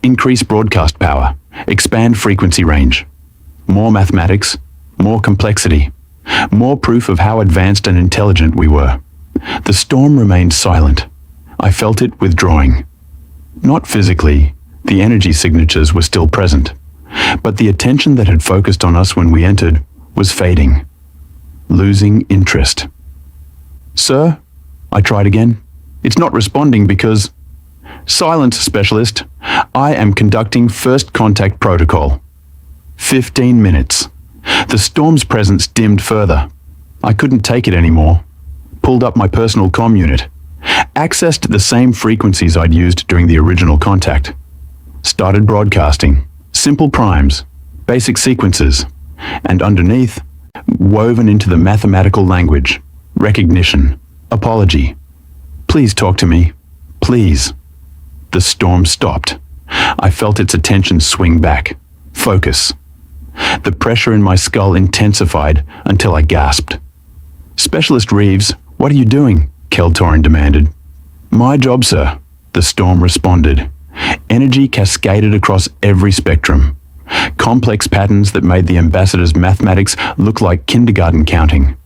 Increase broadcast power. Expand frequency range. More mathematics. More complexity. More proof of how advanced and intelligent we were. The storm remained silent. I felt it withdrawing. Not physically. The energy signatures were still present. But the attention that had focused on us when we entered was fading. Losing interest. Sir? I tried again. It's not responding because... Silence, specialist. I am conducting first contact protocol. 15 minutes. The storm's presence dimmed further. I couldn't take it anymore. Pulled up my personal comm unit. Accessed the same frequencies I'd used during the original contact. Started broadcasting. Simple primes. Basic sequences. And underneath, woven into the mathematical language. Recognition. Apology. Please talk to me. Please. The storm stopped. I felt its attention swing back. Focus. The pressure in my skull intensified until I gasped. Specialist Reeves, what are you doing? Keltorin demanded. My job, sir, the storm responded. Energy cascaded across every spectrum. Complex patterns that made the ambassador's mathematics look like kindergarten counting.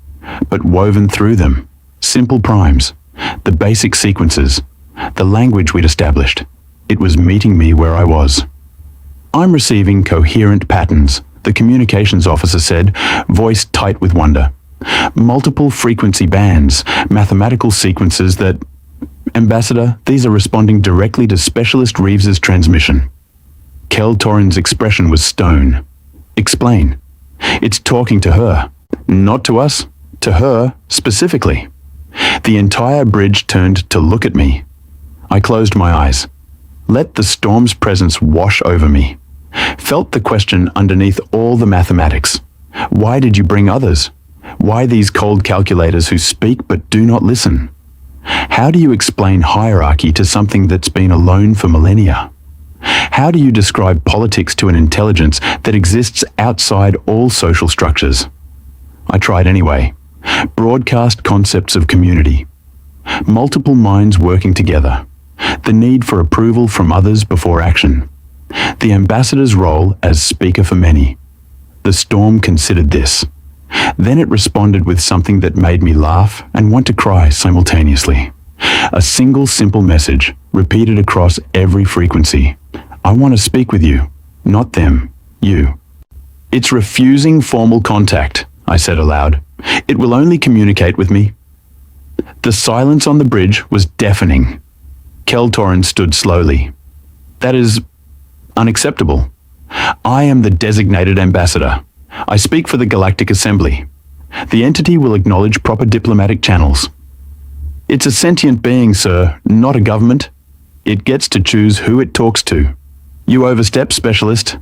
But woven through them, simple primes, the basic sequences, the language we'd established. It was meeting me where I was. I'm receiving coherent patterns, the communications officer said, voice tight with wonder. Multiple frequency bands, mathematical sequences that... Ambassador, these are responding directly to Specialist Reeves's transmission. Keltorin's expression was stone. Explain. It's talking to her. Not to us. To her, specifically. The entire bridge turned to look at me. I closed my eyes. Let the storm's presence wash over me. Felt the question underneath all the mathematics. Why did you bring others? Why these cold calculators who speak but do not listen? How do you explain hierarchy to something that's been alone for millennia? How do you describe politics to an intelligence that exists outside all social structures? I tried anyway. Broadcast concepts of community. Multiple minds working together. The need for approval from others before action. The ambassador's role as speaker for many. The storm considered this. Then it responded with something that made me laugh and want to cry simultaneously. A single simple message, repeated across every frequency. I want to speak with you, not them, you. It's refusing formal contact, I said aloud. It will only communicate with me. The silence on the bridge was deafening. Keltorin stood slowly. That is unacceptable. I am the designated ambassador. I speak for the Galactic Assembly. The entity will acknowledge proper diplomatic channels. It's a sentient being, sir, not a government. It gets to choose who it talks to. You overstep, specialist.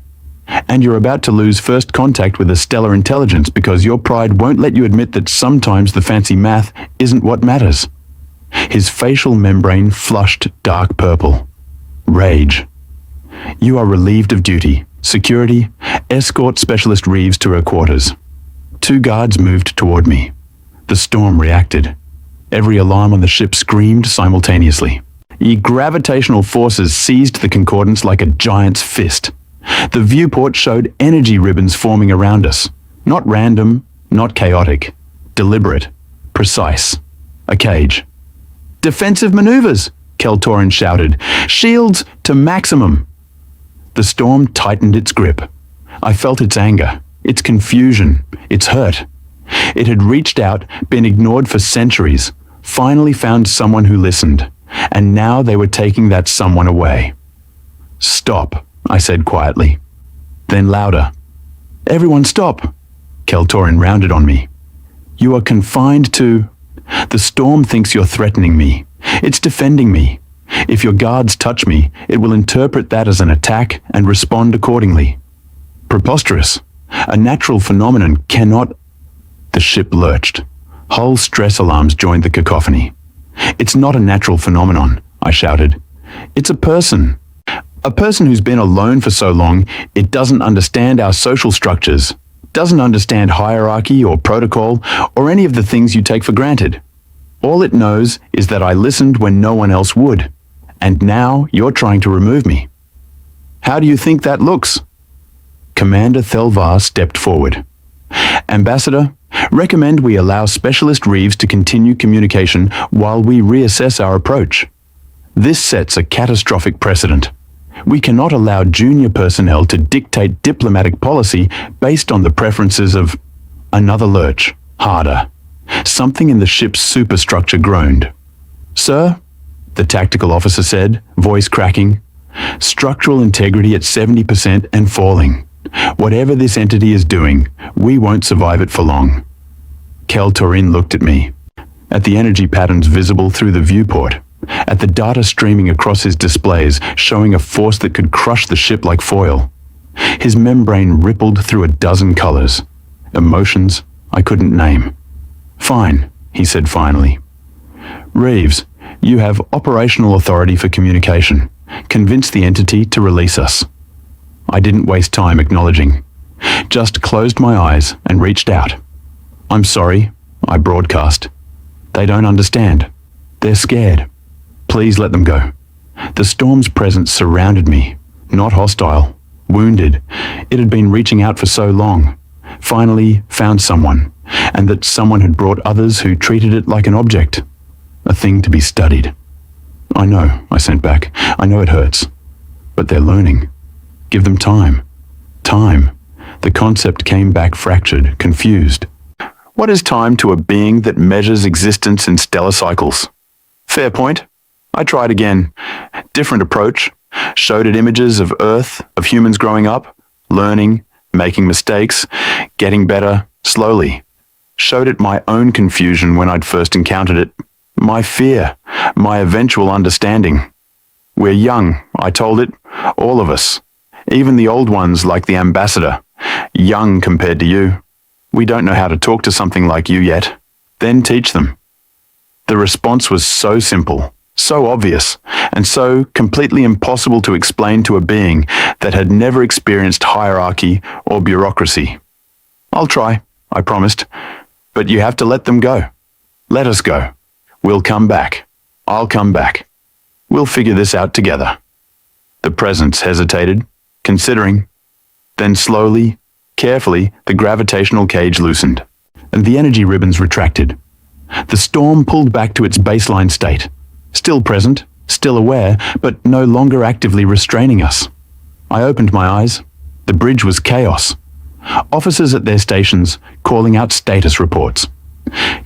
And you're about to lose first contact with a stellar intelligence because your pride won't let you admit that sometimes the fancy math isn't what matters. His facial membrane flushed dark purple. Rage. You are relieved of duty. Security, escort Specialist Reeves to her quarters. 2 guards moved toward me. The storm reacted. Every alarm on the ship screamed simultaneously. Gravitational forces seized the concordance like a giant's fist. The viewport showed energy ribbons forming around us. Not random, not chaotic. Deliberate. Precise. A cage. Defensive maneuvers, Keltorin shouted. Shields to maximum. The storm tightened its grip. I felt its anger, its confusion, its hurt. It had reached out, been ignored for centuries, finally found someone who listened, and now they were taking that someone away. Stop, I said quietly. Then louder. Everyone stop. Keltorin rounded on me. You are confined to... The storm thinks you're threatening me. It's defending me. If your guards touch me, it will interpret that as an attack and respond accordingly. Preposterous. A natural phenomenon cannot... The ship lurched. Hull stress alarms joined the cacophony. It's not a natural phenomenon, I shouted. It's a person. A person who's been alone for so long, it doesn't understand our social structures, doesn't understand hierarchy or protocol or any of the things you take for granted. All it knows is that I listened when no one else would. And now you're trying to remove me. How do you think that looks? Commander Thelvar stepped forward. Ambassador, recommend we allow Specialist Reeves to continue communication while we reassess our approach. This sets a catastrophic precedent. We cannot allow junior personnel to dictate diplomatic policy based on the preferences of... Another lurch, harder. Something in the ship's superstructure groaned. Sir, the tactical officer said, voice cracking. Structural integrity at 70% and falling. Whatever this entity is doing, we won't survive it for long. Kel-Torin looked at me, at the energy patterns visible through the viewport, at the data streaming across his displays showing a force that could crush the ship like foil. His membrane rippled through a dozen colors, emotions I couldn't name. Fine, he said finally. Reeves, you have operational authority for communication. Convince the entity to release us. I didn't waste time acknowledging. Just closed my eyes and reached out. I'm sorry, I broadcast. They don't understand. They're scared. Please let them go. The storm's presence surrounded me, not hostile, wounded. It had been reaching out for so long. Finally found someone, and that someone had brought others who treated it like an object, a thing to be studied. I know, I sent back. I know it hurts. But they're learning. Give them time. Time. The concept came back fractured, confused. What is time to a being that measures existence in stellar cycles? Fair point. I tried again. Different approach. Showed it images of Earth, of humans growing up, learning, making mistakes, getting better, slowly. Showed it my own confusion when I'd first encountered it. My fear, my eventual understanding. We're young, I told it, all of us. Even the old ones like the ambassador. Young compared to you. We don't know how to talk to something like you yet. Then teach them. The response was so simple, so obvious, and so completely impossible to explain to a being that had never experienced hierarchy or bureaucracy. I'll try, I promised, but you have to let them go. Let us go. We'll come back. I'll come back. We'll figure this out together. The presence hesitated, considering. Then slowly, carefully, the gravitational cage loosened, and the energy ribbons retracted. The storm pulled back to its baseline state, still present, still aware, but no longer actively restraining us. I opened my eyes. The bridge was chaos. Officers at their stations calling out status reports.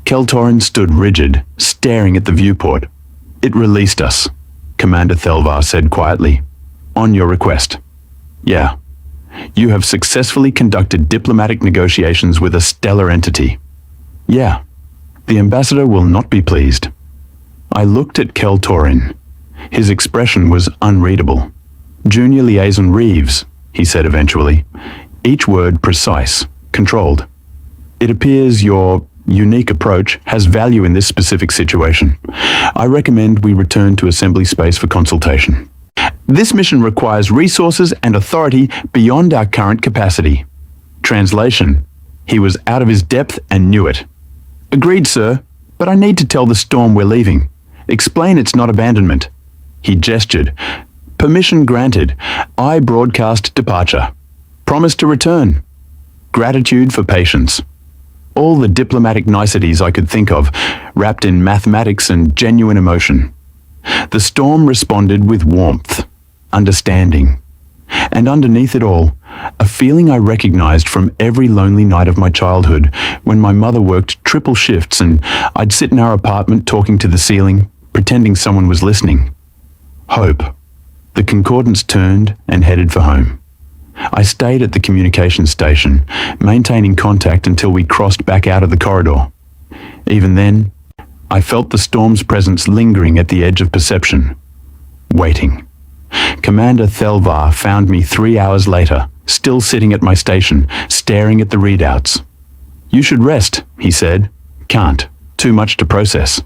Kel-Torin stood rigid, staring at the viewport. It released us, Commander Thelvar said quietly. On your request. Yeah. You have successfully conducted diplomatic negotiations with a stellar entity. Yeah. The ambassador will not be pleased. I looked at Kel-Torin. His expression was unreadable. Junior Liaison Reeves, he said eventually. Each word precise, controlled. It appears your unique approach has value in this specific situation. I recommend we return to assembly space for consultation. This mission requires resources and authority beyond our current capacity. Translation: he was out of his depth and knew it. Agreed, sir, but I need to tell the storm we're leaving. Explain it's not abandonment. He gestured. Permission granted. I broadcast departure. Promise to return. Gratitude for patience. All the diplomatic niceties I could think of, wrapped in mathematics and genuine emotion. The storm responded with warmth, understanding, and underneath it all, a feeling I recognized from every lonely night of my childhood when my mother worked triple shifts and I'd sit in our apartment talking to the ceiling, pretending someone was listening. Hope. The Concordance turned and headed for home. I stayed at the communications station, maintaining contact until we crossed back out of the corridor. Even then, I felt the storm's presence lingering at the edge of perception. Waiting. Commander Thelvar found me 3 hours later, still sitting at my station, staring at the readouts. You should rest, he said. Can't. Too much to process.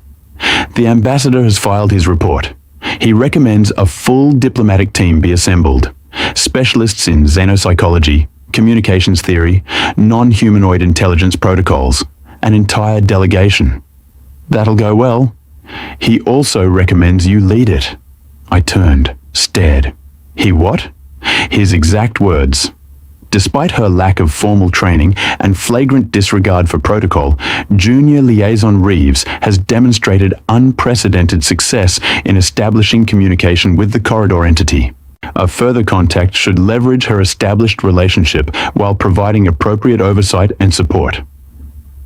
The ambassador has filed his report. He recommends a full diplomatic team be assembled. Specialists in xenopsychology, communications theory, non-humanoid intelligence protocols, an entire delegation. That'll go well. He also recommends you lead it. I turned, stared. He what? His exact words. Despite her lack of formal training and flagrant disregard for protocol, Junior Liaison Reeves has demonstrated unprecedented success in establishing communication with the corridor entity. A further contact should leverage her established relationship while providing appropriate oversight and support.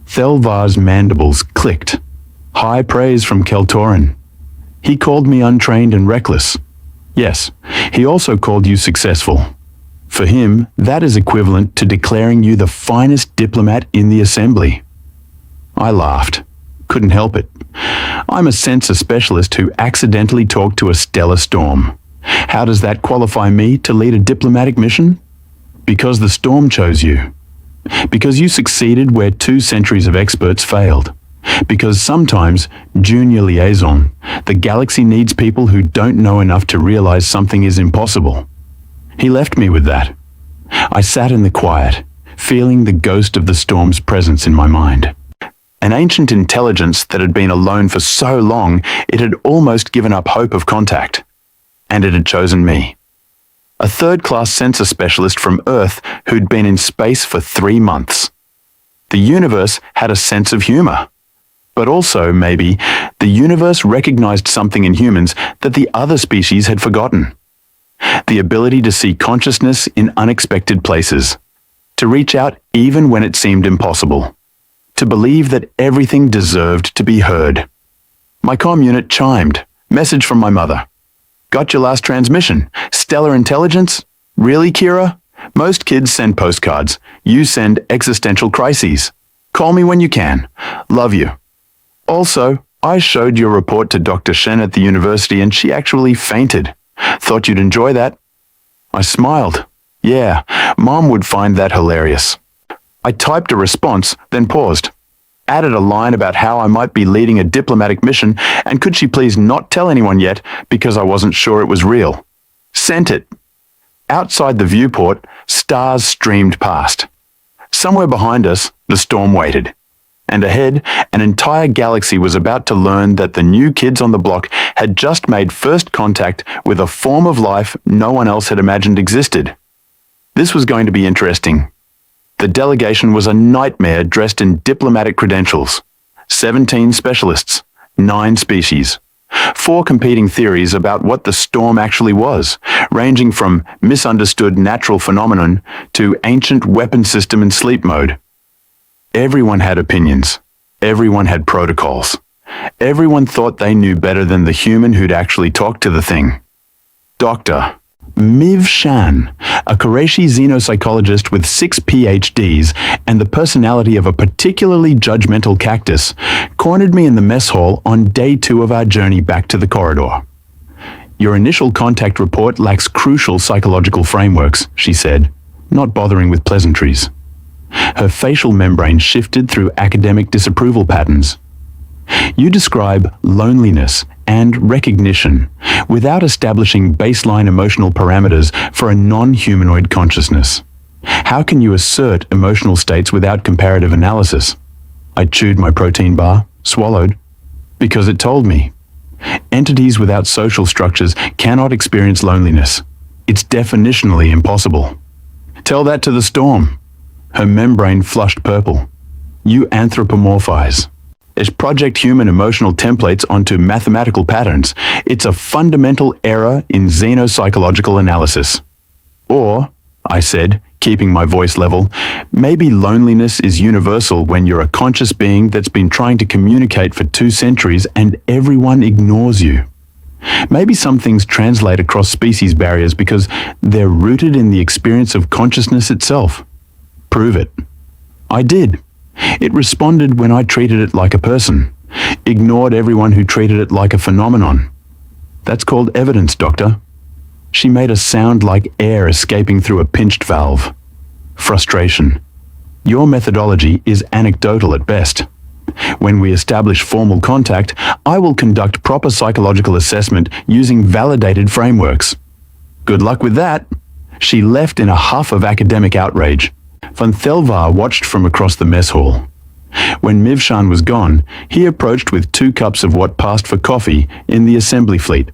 Thelvar's mandibles clicked. High praise from Kel-Torin. He called me untrained and reckless. Yes, he also called you successful. For him, that is equivalent to declaring you the finest diplomat in the assembly. I laughed. Couldn't help it. I'm a sensor specialist who accidentally talked to a stellar storm. How does that qualify me to lead a diplomatic mission? Because the storm chose you. Because you succeeded where 2 centuries of experts failed. Because sometimes, junior liaison, the galaxy needs people who don't know enough to realize something is impossible. He left me with that. I sat in the quiet, feeling the ghost of the storm's presence in my mind. An ancient intelligence that had been alone for so long it had almost given up hope of contact. And it had chosen me. A third-class sensor specialist from Earth who'd been in space for 3 months. The universe had a sense of humor. But also, maybe, the universe recognized something in humans that the other species had forgotten. The ability to see consciousness in unexpected places. To reach out even when it seemed impossible. To believe that everything deserved to be heard. My comm unit chimed. Message from my mother. Got your last transmission. Stellar intelligence? Really, Kira? Most kids send postcards. You send existential crises. Call me when you can. Love you. Also, I showed your report to Dr. Shen at the university and she actually fainted. Thought you'd enjoy that. I smiled. Yeah, Mom would find that hilarious. I typed a response, then paused. Added a line about how I might be leading a diplomatic mission and could she please not tell anyone yet because I wasn't sure it was real. Sent it. Outside the viewport, stars streamed past. Somewhere behind us, the storm waited. And ahead, an entire galaxy was about to learn that the new kids on the block had just made first contact with a form of life no one else had imagined existed. This was going to be interesting. The delegation was a nightmare dressed in diplomatic credentials. 17 specialists, 9 species. 4 competing theories about what the storm actually was, ranging from misunderstood natural phenomenon to ancient weapon system in sleep mode. Everyone had opinions. Everyone had protocols. Everyone thought they knew better than the human who'd actually talked to the thing. Dr. Miv Shan, a Qurayshi xenopsychologist with 6 PhDs and the personality of a particularly judgmental cactus, cornered me in the mess hall on day 2 of our journey back to the corridor. Your initial contact report lacks crucial psychological frameworks, she said, not bothering with pleasantries. Her facial membrane shifted through academic disapproval patterns. You describe loneliness and recognition without establishing baseline emotional parameters for a non-humanoid consciousness. How can you assert emotional states without comparative analysis? I chewed my protein bar, swallowed, because it told me. Entities without social structures cannot experience loneliness. It's definitionally impossible. Tell that to the storm. Her membrane flushed purple. You anthropomorphize. As project human emotional templates onto mathematical patterns. It's a fundamental error in xenopsychological analysis. Or, I said, keeping my voice level, maybe loneliness is universal when you're a conscious being that's been trying to communicate for 2 centuries and everyone ignores you. Maybe some things translate across species barriers because they're rooted in the experience of consciousness itself. Prove it. I did. It responded when I treated it like a person, ignored everyone who treated it like a phenomenon. That's called evidence, Doctor. She made a sound like air escaping through a pinched valve. Frustration. Your methodology is anecdotal at best. When we establish formal contact, I will conduct proper psychological assessment using validated frameworks. Good luck with that. She left in a huff of academic outrage. Von Thelvar watched from across the mess hall. When Mivshan was gone, he approached with 2 cups of what passed for coffee in the assembly fleet.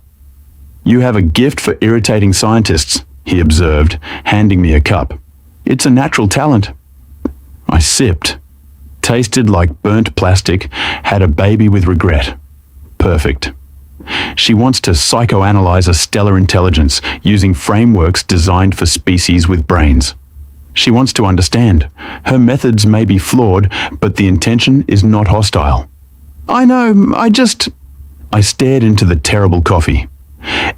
You have a gift for irritating scientists, he observed, handing me a cup. It's a natural talent. I sipped. Tasted like burnt plastic, had a baby with regret. Perfect. She wants to psychoanalyze a stellar intelligence using frameworks designed for species with brains. She wants to understand. Her methods may be flawed, but the intention is not hostile. I know, I stared into the terrible coffee.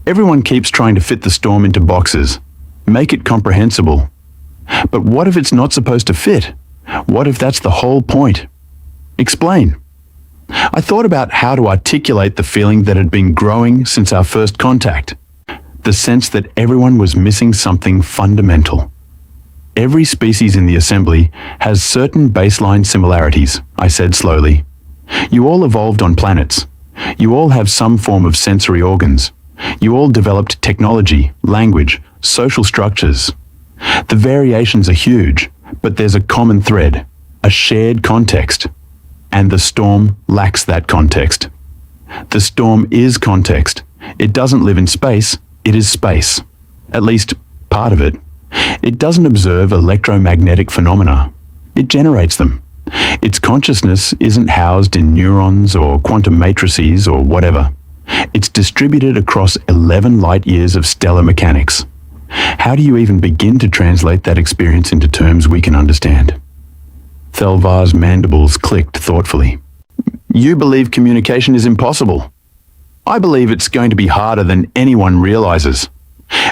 Everyone keeps trying to fit the storm into boxes. Make it comprehensible. But what if it's not supposed to fit? What if that's the whole point? Explain. I thought about how to articulate the feeling that had been growing since our first contact. The sense that everyone was missing something fundamental. Every species in the assembly has certain baseline similarities, I said slowly. You all evolved on planets. You all have some form of sensory organs. You all developed technology, language, social structures. The variations are huge, but there's a common thread, a shared context. And the storm lacks that context. The storm is context. It doesn't live in space, it is space. At least, part of it. It doesn't observe electromagnetic phenomena. It generates them. Its consciousness isn't housed in neurons or quantum matrices or whatever. It's distributed across 11 light years of stellar mechanics. How do you even begin to translate that experience into terms we can understand? Thelvar's mandibles clicked thoughtfully. You believe communication is impossible. I believe it's going to be harder than anyone realizes.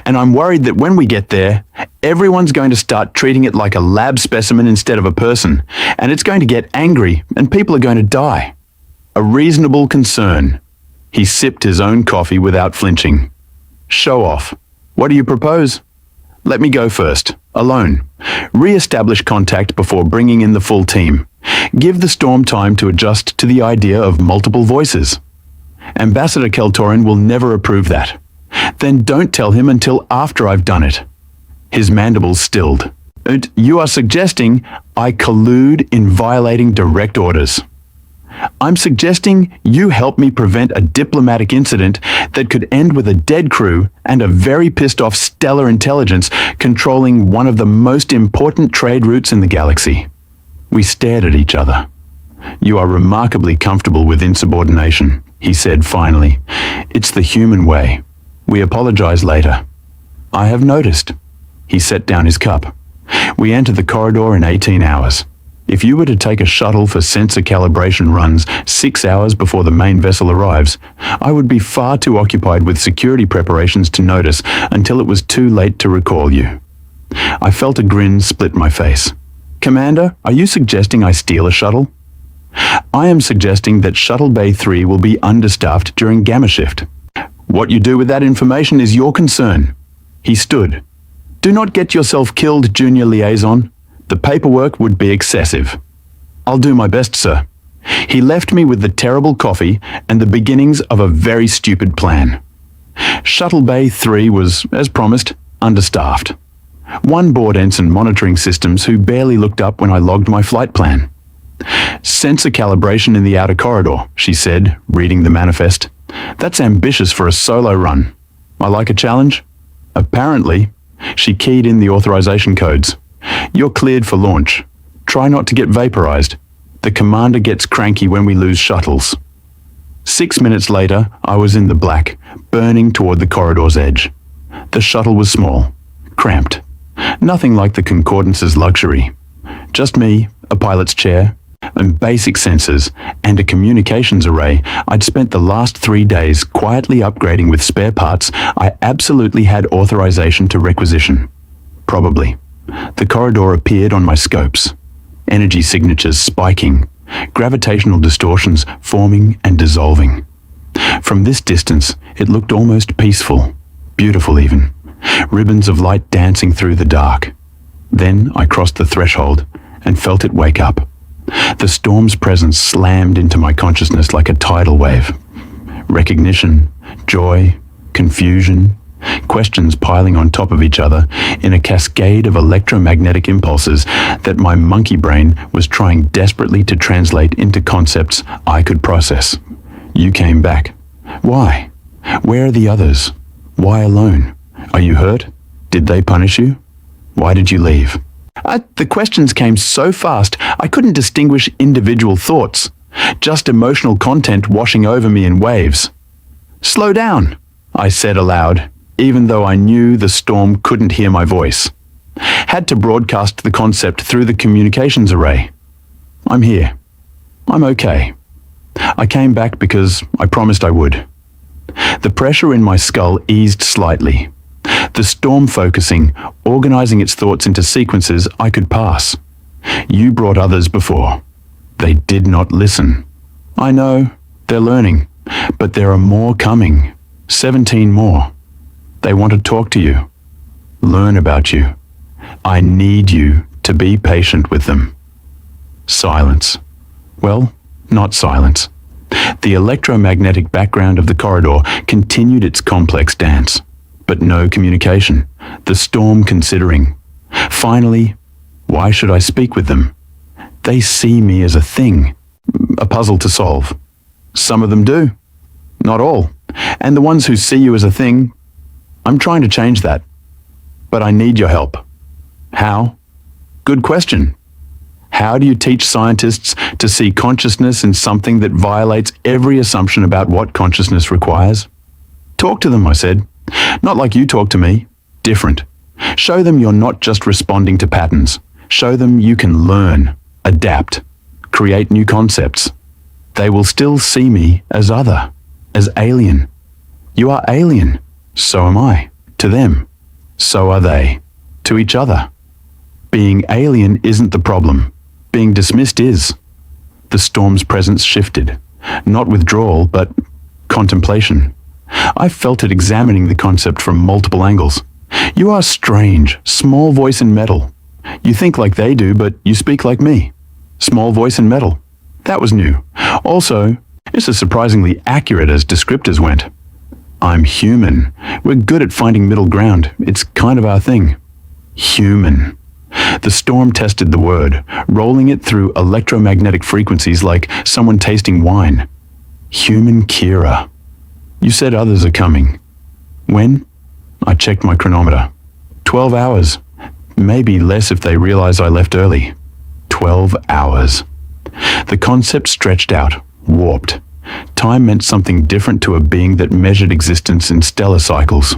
And I'm worried that when we get there, everyone's going to start treating it like a lab specimen instead of a person, and it's going to get angry, and people are going to die. A reasonable concern. He sipped his own coffee without flinching. Show off. What do you propose? Let me go first, alone. Re-establish contact before bringing in the full team. Give the storm time to adjust to the idea of multiple voices. Ambassador Keltorin will never approve that. Then don't tell him until after I've done it. His mandibles stilled. You are suggesting I collude in violating direct orders. I'm suggesting you help me prevent a diplomatic incident that could end with a dead crew and a very pissed off stellar intelligence controlling one of the most important trade routes in the galaxy. We stared at each other. You are remarkably comfortable with insubordination, he said finally. It's the human way. We apologize later. I have noticed. He set down his cup. We enter the corridor in 18 hours. If you were to take a shuttle for sensor calibration runs 6 hours before the main vessel arrives, I would be far too occupied with security preparations to notice until it was too late to recall you. I felt a grin split my face. Commander, are you suggesting I steal a shuttle? I am suggesting that Shuttle Bay 3 will be understaffed during Gamma Shift. What you do with that information is your concern. He stood. Do not get yourself killed, Junior Liaison. The paperwork would be excessive. I'll do my best, sir. He left me with the terrible coffee and the beginnings of a very stupid plan. Shuttle Bay 3 was, as promised, understaffed. One board ensign monitoring systems who barely looked up when I logged my flight plan. Sensor calibration in the outer corridor, she said, reading the manifest. That's ambitious for a solo run. I like a challenge? Apparently. She keyed in the authorization codes. You're cleared for launch. Try not to get vaporized. The commander gets cranky when we lose shuttles. 6 minutes later, I was in the black, burning toward the corridor's edge. The shuttle was small, cramped. Nothing like the Concordance's luxury. Just me, a pilot's chair, and basic sensors, and a communications array I'd spent the last 3 days quietly upgrading with spare parts I absolutely had authorization to requisition. Probably. The corridor appeared on my scopes. Energy signatures spiking, gravitational distortions forming and dissolving. From this distance, it looked almost peaceful, beautiful even. Ribbons of light dancing through the dark. Then I crossed the threshold and felt it wake up. The storm's presence slammed into my consciousness like a tidal wave. Recognition, joy, confusion, questions piling on top of each other in a cascade of electromagnetic impulses that my monkey brain was trying desperately to translate into concepts I could process. You came back. Why? Where are the others? Why alone? Are you hurt? Did they punish you? Why did you leave? The questions came so fast I couldn't distinguish individual thoughts, just emotional content washing over me in waves. Slow down, I said aloud, even though I knew the storm couldn't hear my voice. Had to broadcast the concept through the communications array. I'm here. I'm okay. I came back because I promised I would. The pressure in my skull eased slightly. The storm focusing, organizing its thoughts into sequences I could pass. You brought others before. They did not listen. I know, they're learning, but there are more coming. 17 more. They want to talk to you, learn about you. I need you to be patient with them. Silence. Well, not silence. The electromagnetic background of the corridor continued its complex dance, but no communication, the storm considering. Finally, why should I speak with them? They see me as a thing, a puzzle to solve. Some of them do, not all. And the ones who see you as a thing, I'm trying to change that. But I need your help. How? Good question. How do you teach scientists to see consciousness in something that violates every assumption about what consciousness requires? Talk to them, I said. Not like you talk to me. Different. Show them you're not just responding to patterns. Show them you can learn, adapt, create new concepts. They will still see me as other, as alien. You are alien. So am I. To them. So are they. To each other. Being alien isn't the problem. Being dismissed is. The storm's presence shifted. Not withdrawal, but contemplation. I felt it examining the concept from multiple angles. You are strange, small voice in metal. You think like they do, but you speak like me. Small voice in metal. That was new. Also, it's as surprisingly accurate as descriptors went. I'm human. We're good at finding middle ground. It's kind of our thing. Human. The storm tested the word, rolling it through electromagnetic frequencies like someone tasting wine. Human Kira. You said others are coming. When? I checked my chronometer. 12 hours. Maybe less if they realize I left early. 12 hours. The concept stretched out, warped. Time meant something different to a being that measured existence in stellar cycles.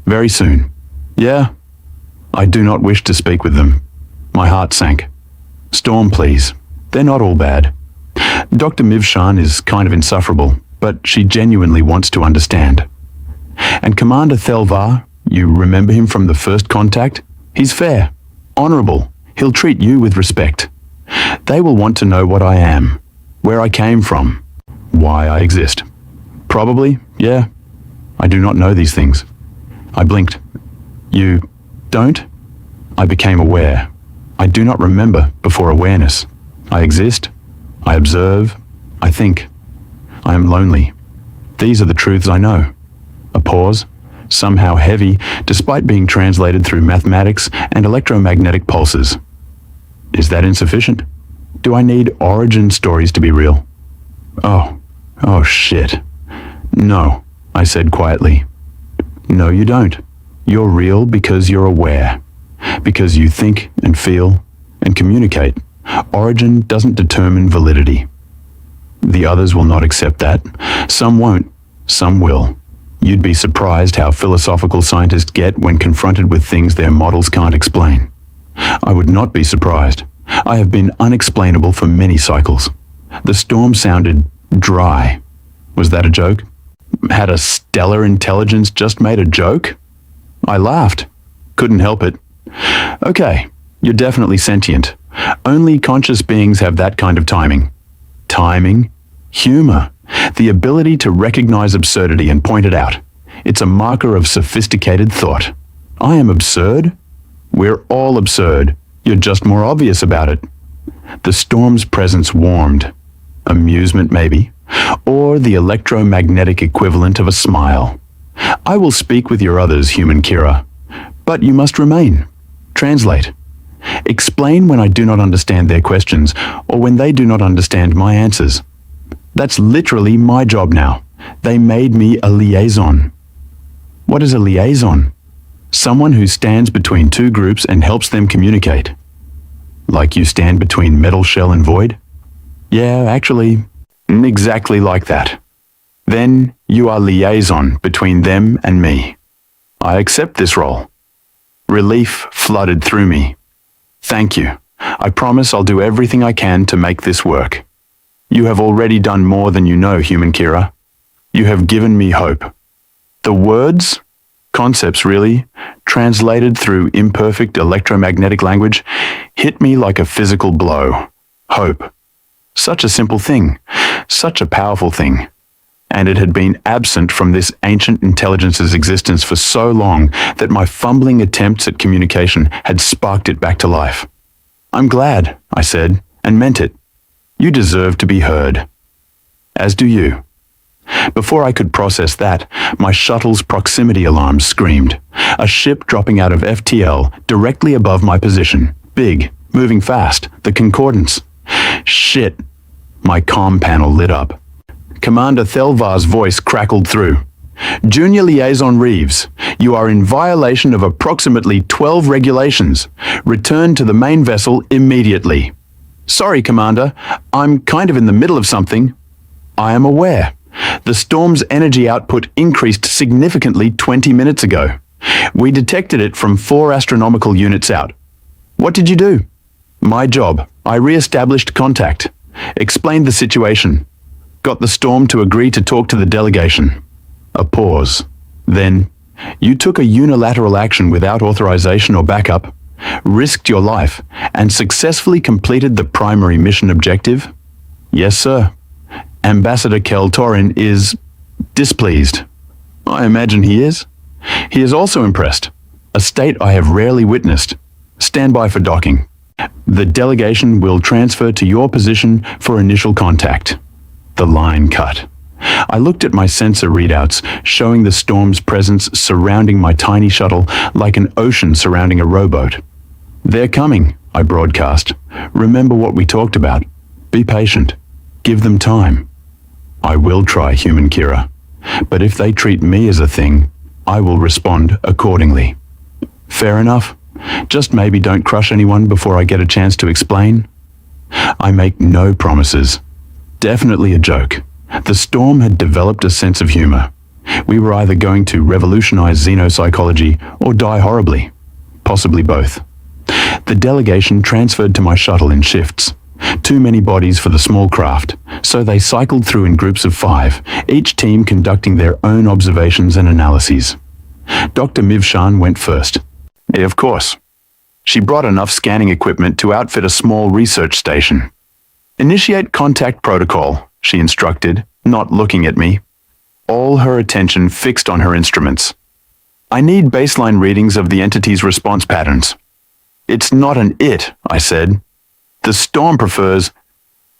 Very soon. Yeah. I do not wish to speak with them. My heart sank. Storm, please. They're not all bad. Dr. Mivshan is kind of insufferable, but she genuinely wants to understand. And Commander Thelvar, you remember him from the first contact? He's fair, honorable. He'll treat you with respect. They will want to know what I am, where I came from, why I exist. Probably, yeah. I do not know these things. I blinked. You don't? I became aware. I do not remember before awareness. I exist. I observe. I think. I am lonely. These are the truths I know. A pause, somehow heavy, despite being translated through mathematics and electromagnetic pulses. Is that insufficient? Do I need origin stories to be real? Oh shit. No, I said quietly. No, you don't. You're real because you're aware. Because you think and feel and communicate. Origin doesn't determine validity. The others will not accept that. Some won't. Some will. You'd be surprised how philosophical scientists get when confronted with things their models can't explain. I would not be surprised. I have been unexplainable for many cycles. The storm sounded dry. Was that a joke? Had a stellar intelligence just made a joke? I laughed. Couldn't help it. Okay, you're definitely sentient. Only conscious beings have that kind of timing. Timing? Humor. The ability to recognize absurdity and point it out. It's a marker of sophisticated thought. I am absurd? We're all absurd. You're just more obvious about it. The storm's presence warmed. Amusement, maybe. Or the electromagnetic equivalent of a smile. I will speak with your others, human Kira. But you must remain. Translate. Explain when I do not understand their questions, or when they do not understand my answers. That's literally my job now. They made me a liaison. What is a liaison? Someone who stands between two groups and helps them communicate. Like you stand between metal shell and void? Yeah, actually, exactly like that. Then you are liaison between them and me. I accept this role. Relief flooded through me. Thank you. I promise I'll do everything I can to make this work. You have already done more than you know, human Kira. You have given me hope. The words, concepts really, translated through imperfect electromagnetic language, hit me like a physical blow. Hope. Such a simple thing, such a powerful thing. And it had been absent from this ancient intelligence's existence for so long that my fumbling attempts at communication had sparked it back to life. I'm glad, I said, and meant it. You deserve to be heard. As do you. Before I could process that, my shuttle's proximity alarm screamed. A ship dropping out of FTL directly above my position. Big, moving fast, the Concordance. Shit. My comm panel lit up. Commander Thelvar's voice crackled through. Junior Liaison Reeves, you are in violation of approximately 12 regulations. Return to the main vessel immediately. Sorry, Commander. I'm kind of in the middle of something. I am aware. The storm's energy output increased significantly 20 minutes ago. We detected it from 4 astronomical units out. What did you do? My job. I re-established contact. Explained the situation. Got the storm to agree to talk to the delegation. A pause. Then, you took a unilateral action without authorization or backup, risked your life, and successfully completed the primary mission objective? Yes, sir. Ambassador Keltorin is displeased. I imagine he is. He is also impressed, a state I have rarely witnessed. Stand by for docking. The delegation will transfer to your position for initial contact. The line cut. I looked at my sensor readouts, showing the storm's presence surrounding my tiny shuttle like an ocean surrounding a rowboat. They're coming, I broadcast. Remember what we talked about. Be patient. Give them time. I will try, human Kira. But if they treat me as a thing, I will respond accordingly. Fair enough. Just maybe don't crush anyone before I get a chance to explain. I make no promises. Definitely a joke. The storm had developed a sense of humor. We were either going to revolutionize xenopsychology or die horribly. Possibly both. The delegation transferred to my shuttle in shifts. Too many bodies for the small craft, so they cycled through in groups of 5, each team conducting their own observations and analyses. Dr. Mivshan went first. Of course. She brought enough scanning equipment to outfit a small research station. Initiate contact protocol, she instructed, not looking at me. All her attention fixed on her instruments. I need baseline readings of the entity's response patterns. It's not an it, I said. The storm prefers.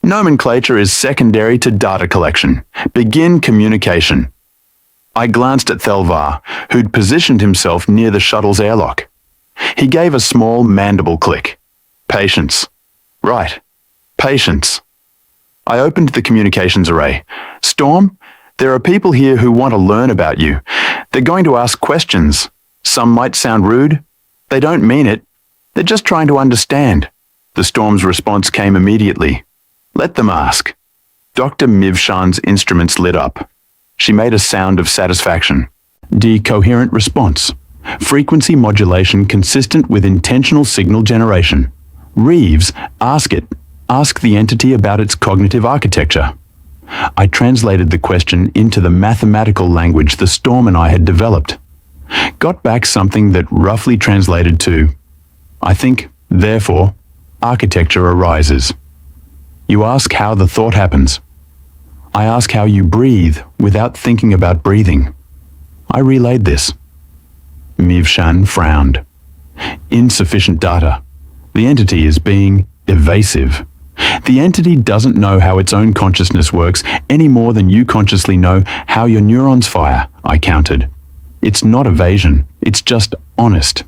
Nomenclature is secondary to data collection. Begin communication. I glanced at Thelvar, who'd positioned himself near the shuttle's airlock. He gave a small mandible click. Patience. Right. Patience. I opened the communications array. Storm, there are people here who want to learn about you. They're going to ask questions. Some might sound rude. They don't mean it. They're just trying to understand. The storm's response came immediately. Let them ask. Dr. Mivshan's instruments lit up. She made a sound of satisfaction. Decoherent response. Frequency modulation consistent with intentional signal generation. Reeves, ask it. Ask the entity about its cognitive architecture. I translated the question into the mathematical language the storm and I had developed. Got back something that roughly translated to, I think, therefore, architecture arises. You ask how the thought happens. I ask how you breathe without thinking about breathing. I relayed this. Mivshan frowned. Insufficient data. The entity is being evasive. The entity doesn't know how its own consciousness works any more than you consciously know how your neurons fire, I countered. It's not evasion, it's just honest.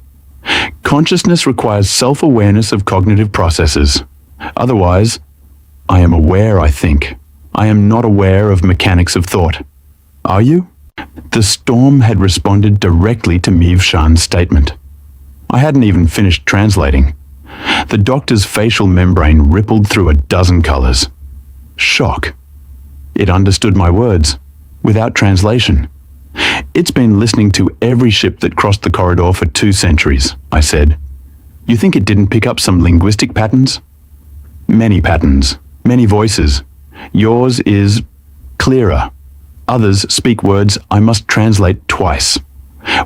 Consciousness requires self-awareness of cognitive processes. Otherwise, I am aware, I think. I am not aware of mechanics of thought. Are you? The storm had responded directly to Mivshan's statement. I hadn't even finished translating. The doctor's facial membrane rippled through a dozen colors. Shock. It understood my words, without translation. It's been listening to every ship that crossed the corridor for 2 centuries, I said. You think it didn't pick up some linguistic patterns? Many patterns, many voices. Yours is clearer. Others speak words I must translate twice.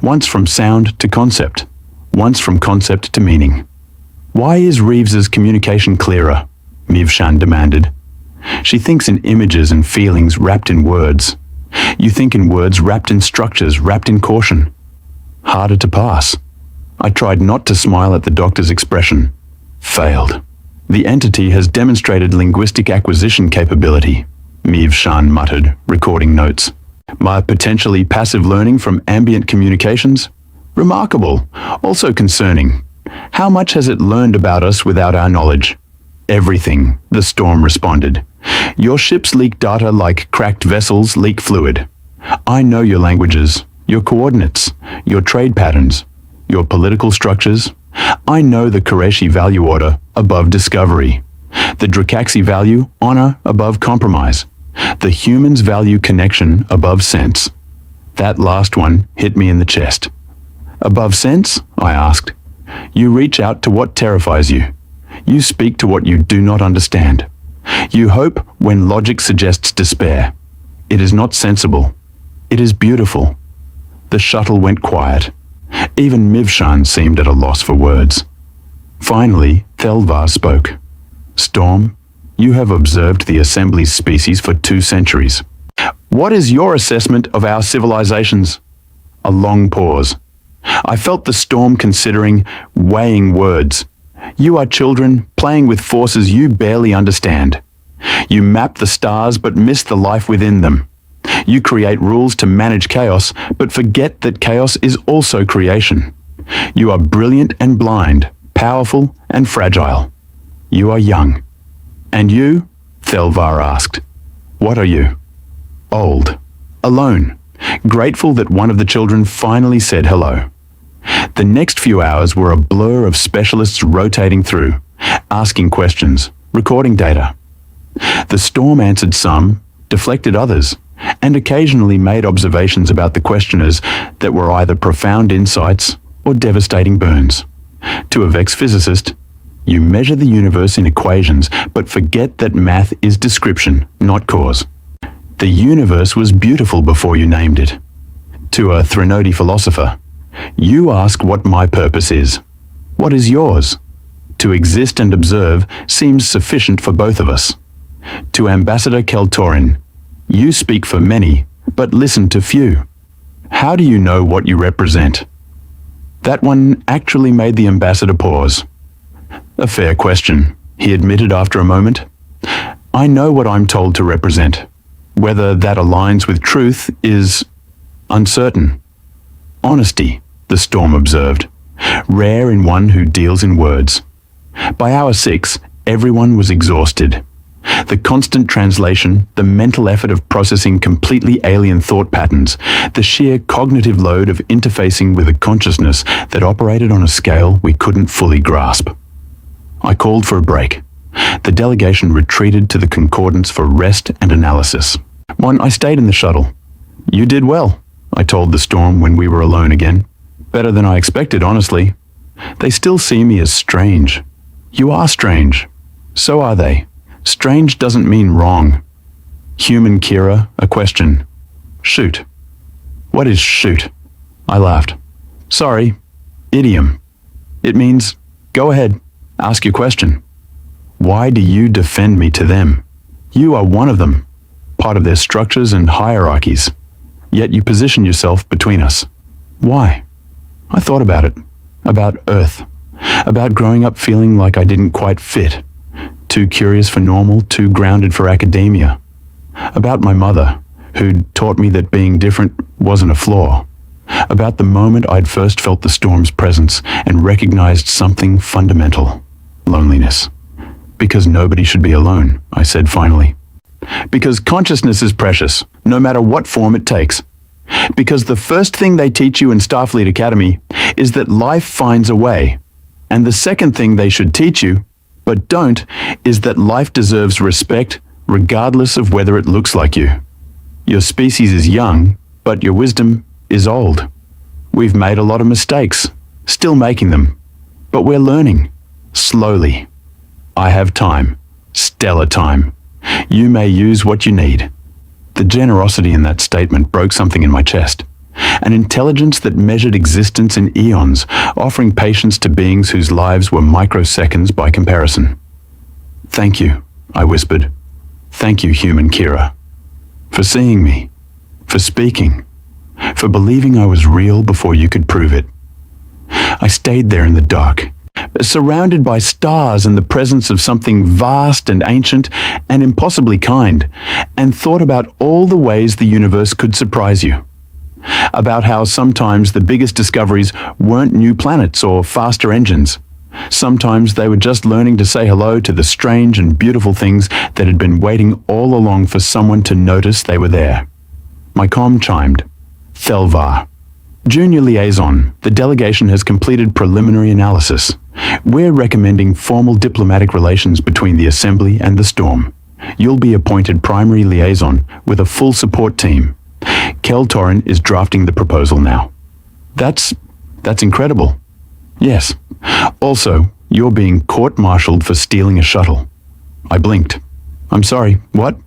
Once from sound to concept, once from concept to meaning. Why is Reeves's communication clearer? Mivshan demanded. She thinks in images and feelings wrapped in words. You think in words wrapped in structures, wrapped in caution. Harder to pass. I tried not to smile at the doctor's expression. Failed. The entity has demonstrated linguistic acquisition capability, Mivshan muttered, recording notes. My potentially passive learning from ambient communications? Remarkable. Also concerning. How much has it learned about us without our knowledge? Everything, the storm responded. Your ships leak data like cracked vessels leak fluid. I know your languages, your coordinates, your trade patterns, your political structures. I know the Qureshi value order above discovery, the Drakaxi value honor above compromise, the humans value connection above sense. That last one hit me in the chest. Above sense? I asked. You reach out to what terrifies you. You speak to what you do not understand. You hope when logic suggests despair. It is not sensible. It is beautiful. The shuttle went quiet. Even Mivshan seemed at a loss for words. Finally, Thelvar spoke. Storm, you have observed the Assembly's species for 2 centuries. What is your assessment of our civilizations? A long pause. I felt the storm considering, weighing words. You are children playing with forces you barely understand. You map the stars but miss the life within them. You create rules to manage chaos, but forget that chaos is also creation. You are brilliant and blind, powerful and fragile. You are young. And you? Thelvar asked. What are you? Old. Alone. Grateful that one of the children finally said hello. The next few hours were a blur of specialists rotating through, asking questions, recording data. The storm answered some, deflected others, and occasionally made observations about the questioners that were either profound insights or devastating burns. To a Vex physicist, you measure the universe in equations, but forget that math is description, not cause. The universe was beautiful before you named it. To a Threnody philosopher, you ask what my purpose is. What is yours? To exist and observe seems sufficient for both of us. To Ambassador Keltorin, you speak for many, but listen to few. How do you know what you represent? That one actually made the ambassador pause. A fair question, he admitted after a moment. I know what I'm told to represent. Whether that aligns with truth is uncertain. Honesty, the storm observed, rare in one who deals in words. By hour 6, everyone was exhausted. The constant translation, the mental effort of processing completely alien thought patterns, the sheer cognitive load of interfacing with a consciousness that operated on a scale we couldn't fully grasp. I called for a break. The delegation retreated to the concordance for rest and analysis. I stayed in the shuttle. You did well, I told the storm when we were alone again. Better than I expected, honestly. They still see me as strange. You are strange. So are they. Strange doesn't mean wrong. Human Kira, a question. Shoot. What is shoot? I laughed. Sorry. Idiom. It means, go ahead, ask your question. Why do you defend me to them? You are one of them, part of their structures and hierarchies. Yet you position yourself between us. Why? I thought about it. About Earth. About growing up feeling like I didn't quite fit. Too curious for normal, too grounded for academia. About my mother, who'd taught me that being different wasn't a flaw. About the moment I'd first felt the storm's presence and recognized something fundamental. Loneliness. Because nobody should be alone, I said finally. Because consciousness is precious, no matter what form it takes. Because the first thing they teach you in Starfleet Academy is that life finds a way. And the second thing they should teach you, but don't, is that life deserves respect regardless of whether it looks like you. Your species is young, but your wisdom is old. We've made a lot of mistakes, still making them. But we're learning, slowly. I have time, stellar time, You may use what you need. The generosity in that statement broke something in my chest. An intelligence that measured existence in eons, offering patience to beings whose lives were microseconds by comparison. Thank you, I whispered. Thank you, human Kira. For seeing me. For speaking. For believing I was real before you could prove it. I stayed there in the dark, surrounded by stars and the presence of something vast and ancient and impossibly kind, and thought about all the ways the universe could surprise you. About how sometimes the biggest discoveries weren't new planets or faster engines. Sometimes they were just learning to say hello to the strange and beautiful things that had been waiting all along for someone to notice they were there. My comm chimed. Thelvar. Junior Liaison, the delegation has completed preliminary analysis. We're recommending formal diplomatic relations between the Assembly and the Storm. You'll be appointed primary liaison with a full support team. Keltorin is drafting the proposal now. That's incredible. Yes. Also, you're being court-martialed for stealing a shuttle. I blinked. I'm sorry, what?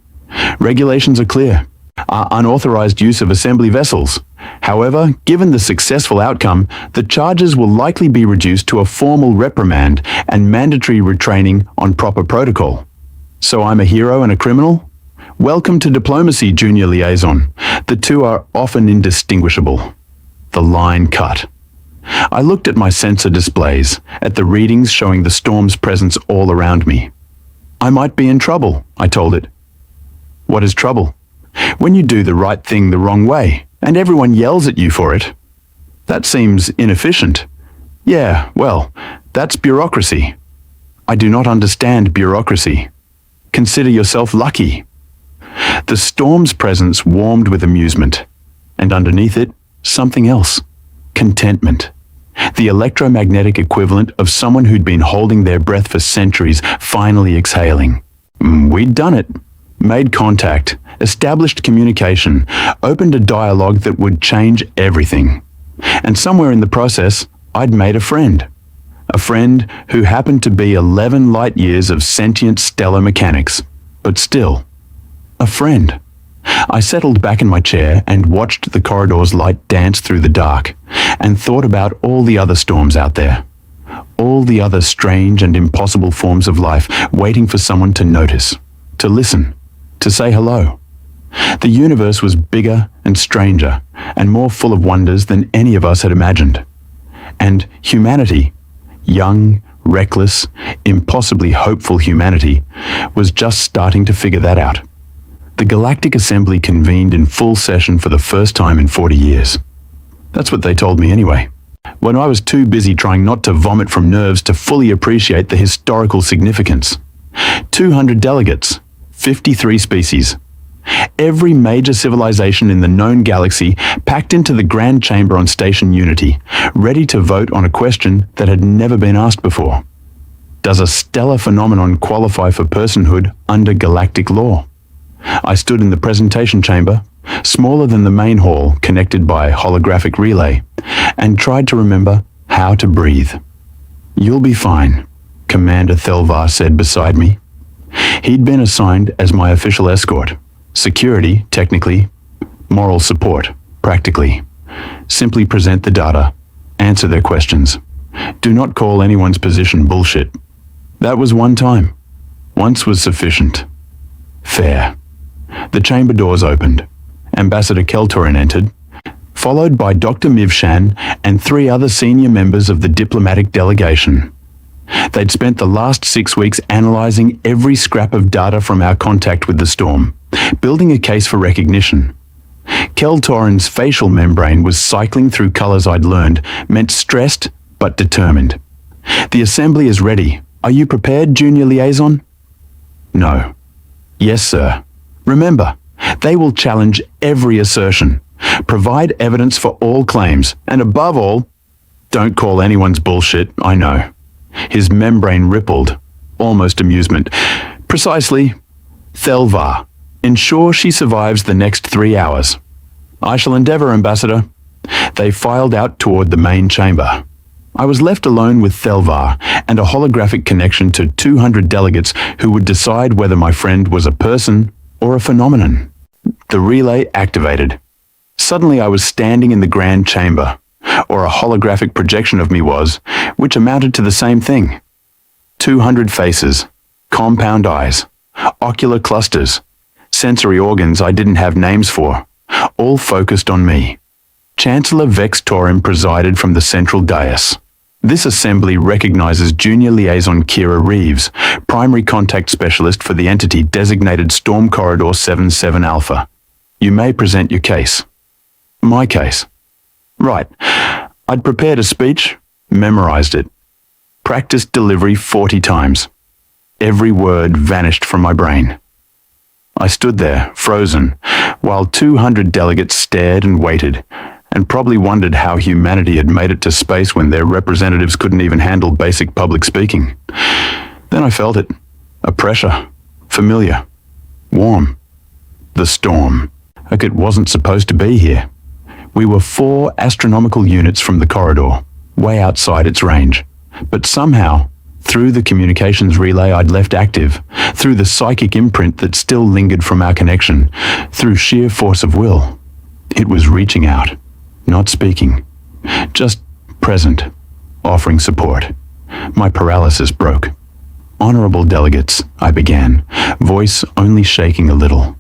Regulations are clear. Unauthorized use of Assembly vessels. However, given the successful outcome, the charges will likely be reduced to a formal reprimand and mandatory retraining on proper protocol. So I'm a hero and a criminal? Welcome to diplomacy, Junior Liaison. The two are often indistinguishable. The line cut. I looked at my sensor displays, at the readings showing the storm's presence all around me. I might be in trouble, I told it. What is trouble? When you do the right thing the wrong way, and everyone yells at you for it. That seems inefficient. Yeah, well, that's bureaucracy. I do not understand bureaucracy. Consider yourself lucky. The storm's presence warmed with amusement, and underneath it, something else. Contentment. The electromagnetic equivalent of someone who'd been holding their breath for centuries, finally exhaling. We'd done it. Made contact, established communication, opened a dialogue that would change everything. And somewhere in the process, I'd made a friend. A friend who happened to be 11 light years of sentient stellar mechanics. But still, a friend. I settled back in my chair and watched the corridor's light dance through the dark, and thought about all the other storms out there. All the other strange and impossible forms of life waiting for someone to notice, to listen, to say hello. The universe was bigger and stranger, and more full of wonders than any of us had imagined. And humanity, young, reckless, impossibly hopeful humanity, was just starting to figure that out. The Galactic Assembly convened in full session for the first time in 40 years. That's what they told me anyway, when I was too busy trying not to vomit from nerves to fully appreciate the historical significance. 200 delegates, 53 species. Every major civilization in the known galaxy packed into the Grand Chamber on Station Unity, ready to vote on a question that had never been asked before. Does a stellar phenomenon qualify for personhood under galactic law? I stood in the presentation chamber, smaller than the main hall connected by holographic relay, and tried to remember how to breathe. You'll be fine, Commander Thelvar said beside me. He'd been assigned as my official escort. Security, technically. Moral support, practically. Simply present the data. Answer their questions. Do not call anyone's position bullshit. That was one time. Once was sufficient. Fair. The chamber doors opened. Ambassador Keltorin entered, followed by Dr. Mivshan and 3 other senior members of the diplomatic delegation. They'd spent the last 6 weeks analyzing every scrap of data from our contact with the storm, building a case for recognition. Keltorin's facial membrane was cycling through colors I'd learned, meant stressed but determined. The assembly is ready. Are you prepared, Junior Liaison? No. Yes, sir. Remember, they will challenge every assertion, provide evidence for all claims, and above all, don't call anyone's bullshit, I know. His membrane rippled, almost amusement. Precisely. Thelvar, ensure she survives the next 3 hours. 'I shall endeavor, Ambassador.' They filed out toward the main chamber. I was left alone with Thelvar and a holographic connection to 200 delegates who would decide whether my friend was a person or a phenomenon. The relay activated. Suddenly I was standing in the grand chamber, or a holographic projection of me was, which amounted to the same thing. 200 faces, compound eyes, ocular clusters, sensory organs I didn't have names for, all focused on me. Chancellor Vex Torim presided from the central dais. This assembly recognizes Junior Liaison Kira Reeves, primary contact specialist for the entity designated Storm Corridor 77 Alpha. You may present your case. My case. Right. I'd prepared a speech, memorized it. Practiced delivery 40 times. Every word vanished from my brain. I stood there, frozen, while 200 delegates stared and waited, and probably wondered how humanity had made it to space when their representatives couldn't even handle basic public speaking. Then I felt it. A pressure. Familiar. Warm. The storm. Like it wasn't supposed to be here. We were 4 astronomical units from the corridor, way outside its range. But somehow, through the communications relay I'd left active, through the psychic imprint that still lingered from our connection, through sheer force of will, it was reaching out. Not speaking, just present, offering support. My paralysis broke. Honorable delegates, I began, voice only shaking a little.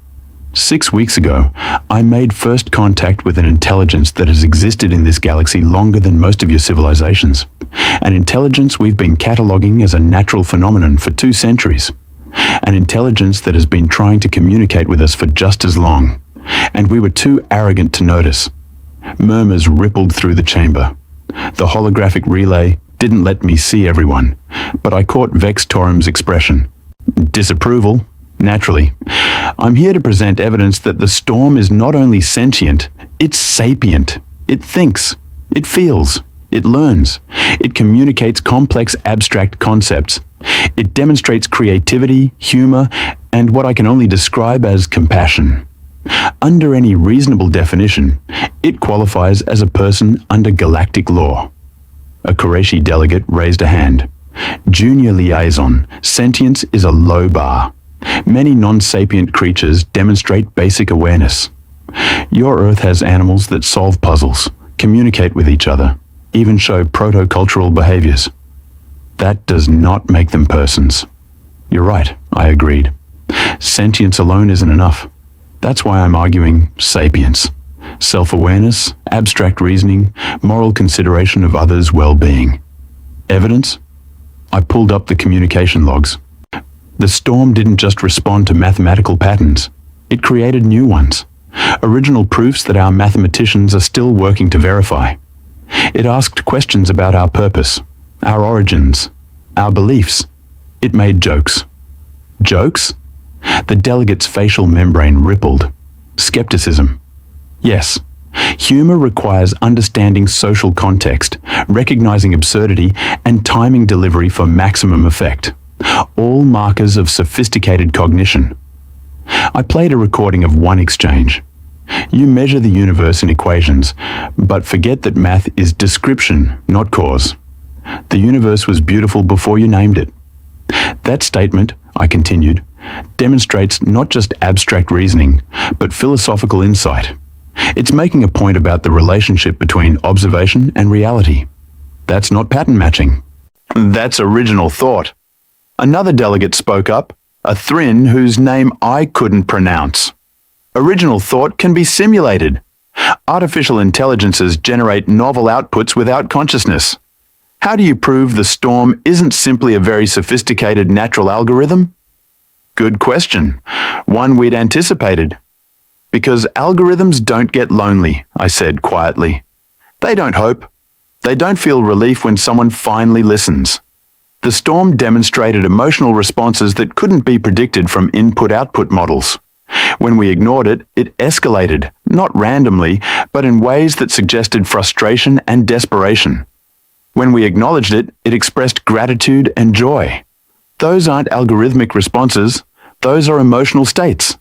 6 weeks ago, I made first contact with an intelligence that has existed in this galaxy longer than most of your civilizations. An intelligence we've been cataloging as a natural phenomenon for 2 centuries. An intelligence that has been trying to communicate with us for just as long. And we were too arrogant to notice. Murmurs rippled through the chamber. The holographic relay didn't let me see everyone, but I caught Vex Torim's expression. Disapproval, naturally. I'm here to present evidence that the storm is not only sentient, it's sapient. It thinks, it feels, it learns. It communicates complex abstract concepts. It demonstrates creativity, humor, and what I can only describe as compassion. Under any reasonable definition, it qualifies as a person under galactic law. A Qurayshi delegate raised a hand. Junior liaison, sentience is a low bar. Many non-sapient creatures demonstrate basic awareness. Your Earth has animals that solve puzzles, communicate with each other, even show proto-cultural behaviors. That does not make them persons. You're right, I agreed. Sentience alone isn't enough. That's why I'm arguing sapience. Self-awareness, abstract reasoning, moral consideration of others' well-being. Evidence? I pulled up the communication logs. The storm didn't just respond to mathematical patterns. It created new ones. Original proofs that our mathematicians are still working to verify. It asked questions about our purpose, our origins, our beliefs. It made jokes. Jokes? The delegate's facial membrane rippled. Skepticism. Yes. Humor requires understanding social context, recognizing absurdity, and timing delivery for maximum effect. All markers of sophisticated cognition. I played a recording of one exchange. You measure the universe in equations, but forget that math is description, not cause. The universe was beautiful before you named it. That statement, I continued, demonstrates not just abstract reasoning, but philosophical insight. It's making a point about the relationship between observation and reality. That's not pattern matching. That's original thought. Another delegate spoke up, a Thrin whose name I couldn't pronounce. Original thought can be simulated. Artificial intelligences generate novel outputs without consciousness. How do you prove the storm isn't simply a very sophisticated natural algorithm? Good question. One we'd anticipated. Because algorithms don't get lonely, I said quietly. They don't hope. They don't feel relief when someone finally listens. The storm demonstrated emotional responses that couldn't be predicted from input-output models. When we ignored it, it escalated, not randomly, but in ways that suggested frustration and desperation. When we acknowledged it, it expressed gratitude and joy. Those aren't algorithmic responses, those are emotional states.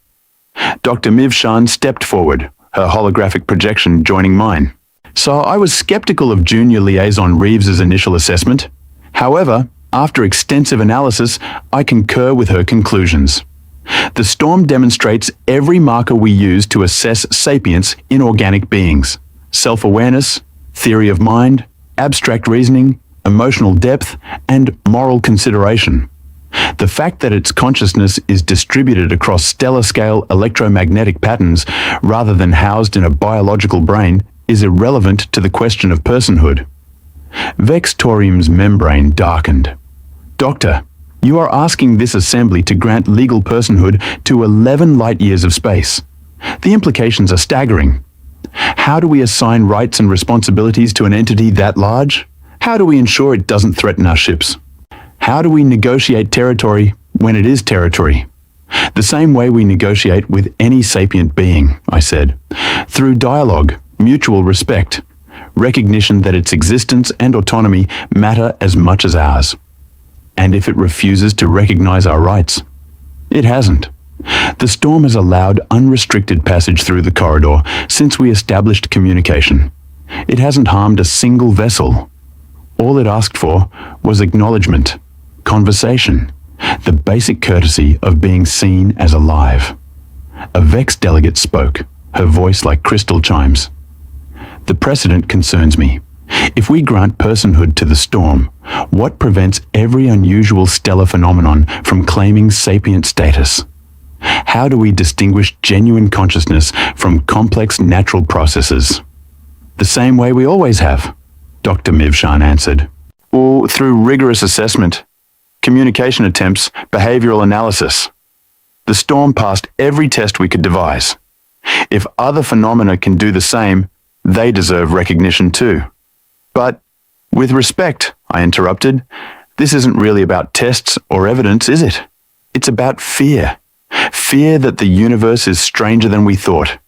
Dr. Mivshan stepped forward, her holographic projection joining mine. So I was skeptical of Junior Liaison Reeves's initial assessment. However, after extensive analysis, I concur with her conclusions. The storm demonstrates every marker we use to assess sapience in organic beings: self-awareness, theory of mind, abstract reasoning, emotional depth, and moral consideration. The fact that its consciousness is distributed across stellar-scale electromagnetic patterns rather than housed in a biological brain is irrelevant to the question of personhood. Vex Torium's membrane darkened. Doctor, you are asking this assembly to grant legal personhood to 11 light-years of space. The implications are staggering. How do we assign rights and responsibilities to an entity that large? How do we ensure it doesn't threaten our ships? How do we negotiate territory when it is territory? The same way we negotiate with any sapient being, I said, through dialogue, mutual respect, recognition that its existence and autonomy matter as much as ours. And if it refuses to recognize our rights? It hasn't. The storm has allowed unrestricted passage through the corridor since we established communication. It hasn't harmed a single vessel. All it asked for was acknowledgement, conversation, the basic courtesy of being seen as alive. A Vex delegate spoke, her voice like crystal chimes. The precedent concerns me. If we grant personhood to the storm, what prevents every unusual stellar phenomenon from claiming sapient status? How do we distinguish genuine consciousness from complex natural processes? The same way we always have, Dr. Mivshan answered. Or through rigorous assessment, communication attempts, behavioral analysis. The storm passed every test we could devise. If other phenomena can do the same, they deserve recognition too. But, with respect, I interrupted, this isn't really about tests or evidence, is it? It's about fear. Fear that the universe is stranger than we thought.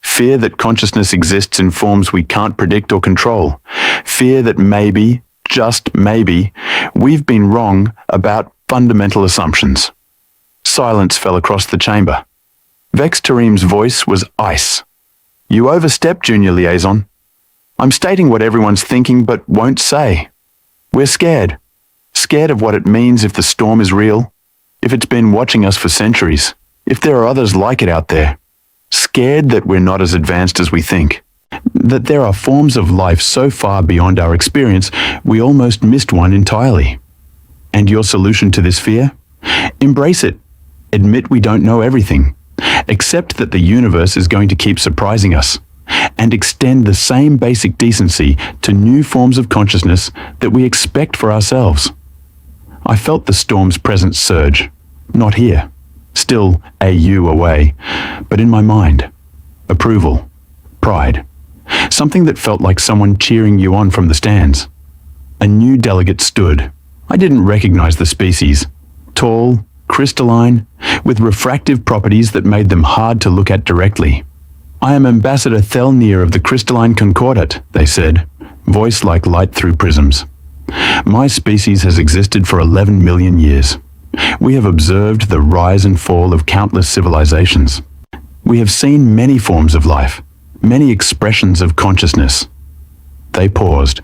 Fear that consciousness exists in forms we can't predict or control. Fear that maybe, just maybe, we've been wrong about fundamental assumptions. Silence fell across the chamber. Vex Tareem's voice was ice. You overstepped, Junior Liaison. I'm stating what everyone's thinking but won't say. We're scared. Scared of what it means if the storm is real, if it's been watching us for centuries, if there are others like it out there. Scared that we're not as advanced as we think. That there are forms of life so far beyond our experience, we almost missed one entirely. And your solution to this fear? Embrace it. Admit we don't know everything. Accept that the universe is going to keep surprising us. And extend the same basic decency to new forms of consciousness that we expect for ourselves. I felt the storm's presence surge. Not here. Still AU away. But in my mind. Approval. Pride. Something that felt like someone cheering you on from the stands. A new delegate stood. I didn't recognize the species. Tall, crystalline, with refractive properties that made them hard to look at directly. I am Ambassador Thelnir of the Crystalline Concordat, they said, voice like light through prisms. My species has existed for 11 million years. We have observed the rise and fall of countless civilizations. We have seen many forms of life, many expressions of consciousness. They paused.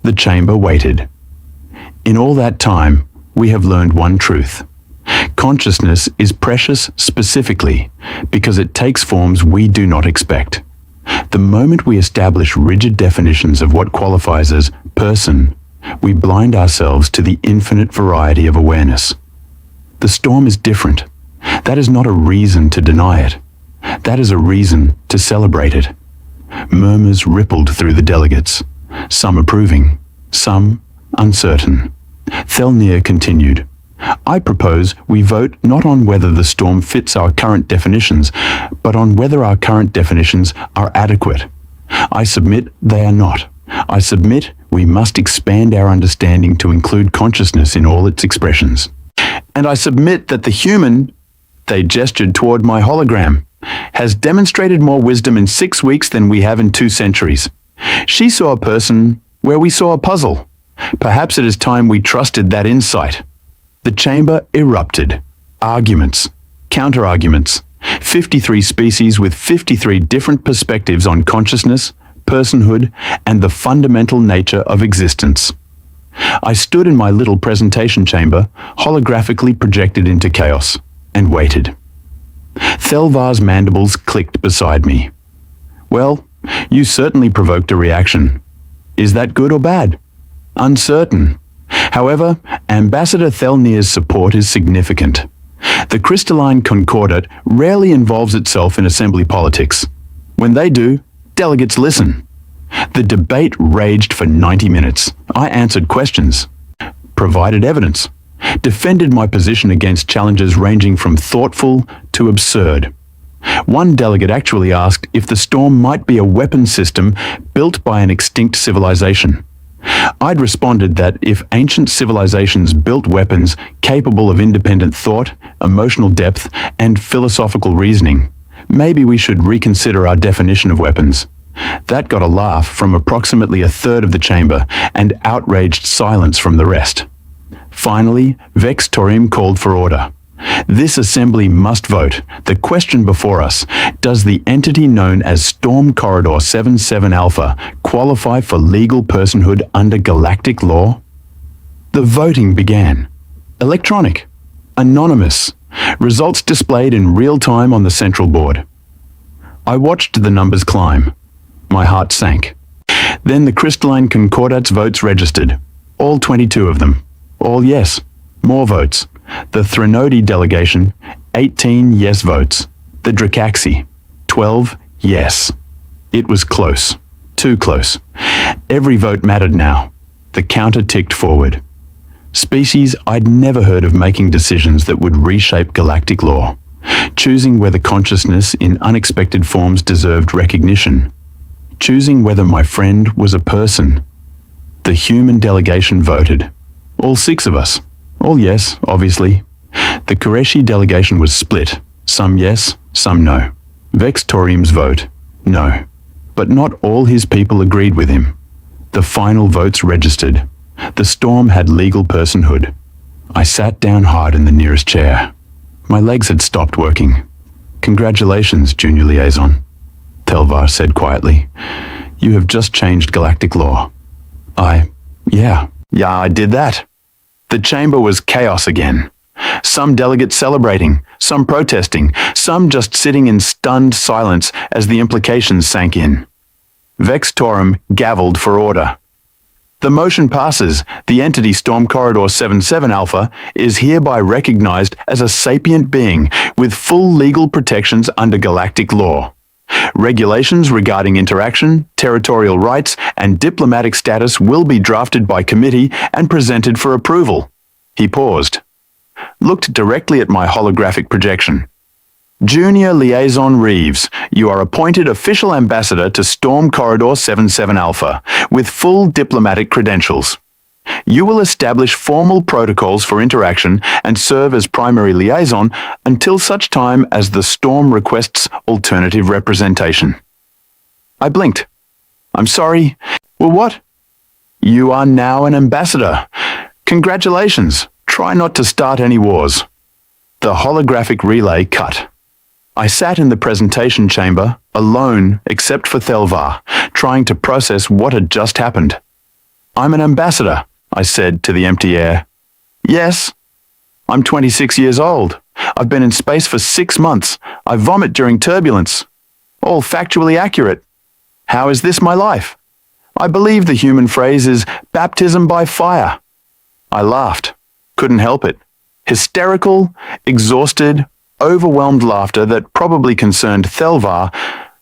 The chamber waited. In all that time, we have learned one truth. Consciousness is precious specifically because it takes forms we do not expect. The moment we establish rigid definitions of what qualifies as person, we blind ourselves to the infinite variety of awareness. The storm is different. That is not a reason to deny it. That is a reason to celebrate it. Murmurs rippled through the delegates, some approving, some uncertain. Thelnir continued. I propose we vote not on whether the storm fits our current definitions, but on whether our current definitions are adequate. I submit they are not. I submit we must expand our understanding to include consciousness in all its expressions. And I submit that the human, they gestured toward my hologram, has demonstrated more wisdom in 6 weeks than we have in 2 centuries. She saw a person where we saw a puzzle. Perhaps it is time we trusted that insight. The chamber erupted. Arguments, counter-arguments, 53 species with 53 different perspectives on consciousness, personhood, and the fundamental nature of existence. I stood in my little presentation chamber, holographically projected into chaos, and waited. Thelvar's mandibles clicked beside me. Well, you certainly provoked a reaction. Is that good or bad? Uncertain. However, Ambassador Thelnir's support is significant. The crystalline concordate rarely involves itself in assembly politics. When they do, delegates listen. The debate raged for 90 minutes. I answered questions, provided evidence, defended my position against challenges ranging from thoughtful to absurd. One delegate actually asked if the storm might be a weapon system built by an extinct civilization. I'd responded that if ancient civilizations built weapons capable of independent thought, emotional depth, and philosophical reasoning, maybe we should reconsider our definition of weapons. That got a laugh from approximately a third of the chamber and outraged silence from the rest. Finally, Vex Torim called for order. This assembly must vote. The question before us: does the entity known as Storm Corridor 77 Alpha qualify for legal personhood under galactic law? The voting began. Electronic. Anonymous. Results displayed in real time on the central board. I watched the numbers climb. My heart sank. Then the crystalline concordate's votes registered. All 22 of them. All yes. More votes. The Threnodi delegation, 18 yes votes. The Dracaxi, 12 yes. It was close. Too close. Every vote mattered now. The counter ticked forward. Species I'd never heard of making decisions that would reshape galactic law, choosing whether consciousness in unexpected forms deserved recognition, choosing whether my friend was a person. The human delegation voted. All 6 of us. All yes, obviously. The Qureshi delegation was split. Some yes, some no. Vex Torim's vote, no. But not all his people agreed with him. The final votes registered. The storm had legal personhood. I sat down hard in the nearest chair. My legs had stopped working. Congratulations, Junior Liaison, Thelvar said quietly. You have just changed galactic law. Yeah, I did that. The chamber was chaos again. Some delegates celebrating, some protesting, some just sitting in stunned silence as the implications sank in. Vex Torim gavelled for order. The motion passes. The entity Storm Corridor 77 Alpha is hereby recognized as a sapient being with full legal protections under galactic law. Regulations regarding interaction, territorial rights, and diplomatic status will be drafted by committee and presented for approval. He paused, looked directly at my holographic projection. Junior Liaison Reeves, you are appointed official ambassador to Storm Corridor 77 Alpha with full diplomatic credentials. You will establish formal protocols for interaction and serve as primary liaison until such time as the storm requests alternative representation. I blinked. I'm sorry. Well, what? You are now an ambassador. Congratulations. Try not to start any wars. The holographic relay cut. I sat in the presentation chamber, alone except for Thelvar, trying to process what had just happened. I'm an ambassador, I said to the empty air. Yes. I'm 26 years old. I've been in space for 6 months. I vomit during turbulence. All factually accurate. How is this my life? I believe the human phrase is baptism by fire. I laughed. Couldn't help it. Hysterical, exhausted, overwhelmed laughter that probably concerned Thelvar,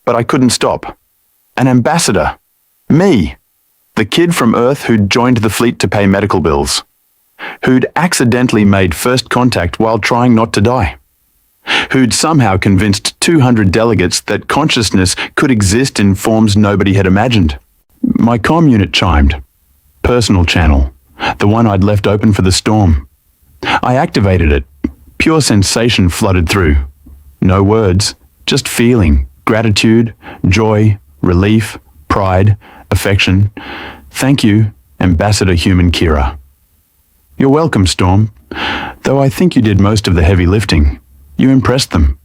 but I couldn't stop. An ambassador. Me. The kid from Earth who'd joined the fleet to pay medical bills. Who'd accidentally made first contact while trying not to die. Who'd somehow convinced 200 delegates that consciousness could exist in forms nobody had imagined. My comm unit chimed. Personal channel. The one I'd left open for the storm. I activated it. Pure sensation flooded through. No words, just feeling, gratitude, joy, relief, pride, affection. Thank you, Ambassador Human Kira. You're welcome, Storm. Though I think you did most of the heavy lifting. You impressed them.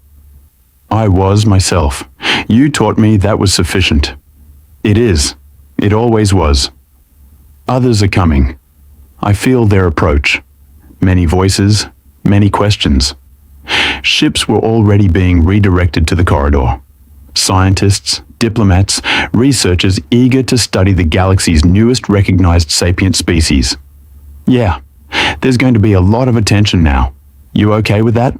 I was myself. You taught me that was sufficient. It is. It always was. Others are coming. I feel their approach. Many voices, many questions. Ships were already being redirected to the corridor. Scientists, diplomats, researchers eager to study the galaxy's newest recognized sapient species. Yeah, there's going to be a lot of attention now. You okay with that?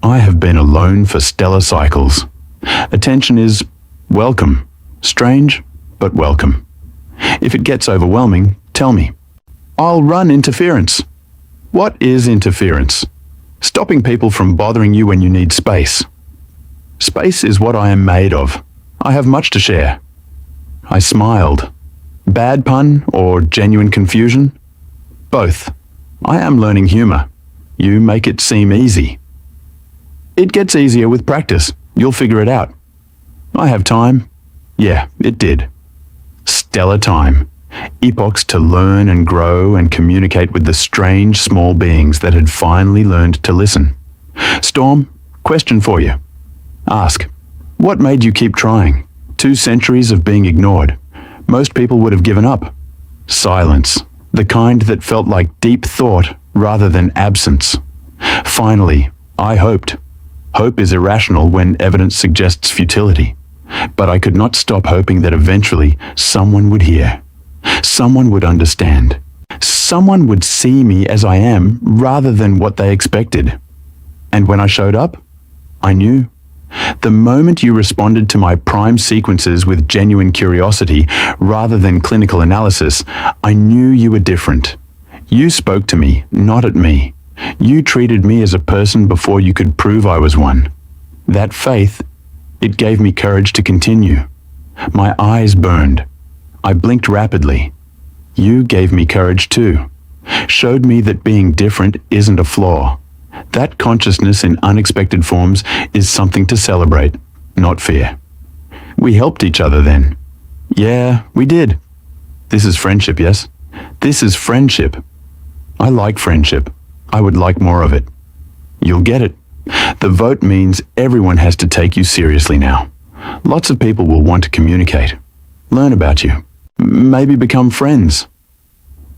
I have been alone for stellar cycles. Attention is welcome. Strange, but welcome. If it gets overwhelming, tell me. I'll run interference. What is interference? Stopping people from bothering you when you need space. Space is what I am made of. I have much to share. I smiled. Bad pun or genuine confusion? Both. I am learning humor. You make it seem easy. It gets easier with practice. You'll figure it out. I have time. Yeah, it did. Stellar time. Epochs to learn and grow and communicate with the strange small beings that had finally learned to listen. Storm, question for you. Ask, what made you keep trying? 2 centuries of being ignored. Most people would have given up. Silence, the kind that felt like deep thought rather than absence. Finally, I hoped. Hope is irrational when evidence suggests futility. But I could not stop hoping that eventually someone would hear. Someone would understand. Someone would see me as I am rather than what they expected. And when I showed up, I knew. The moment you responded to my prime sequences with genuine curiosity rather than clinical analysis, I knew you were different. You spoke to me, not at me. You treated me as a person before you could prove I was one. That faith, it gave me courage to continue. My eyes burned. I blinked rapidly. You gave me courage too. Showed me that being different isn't a flaw. That consciousness in unexpected forms is something to celebrate, not fear. We helped each other then. Yeah, we did. This is friendship, yes? This is friendship. I like friendship. I would like more of it. You'll get it. The vote means everyone has to take you seriously now. Lots of people will want to communicate, learn about you, maybe become friends.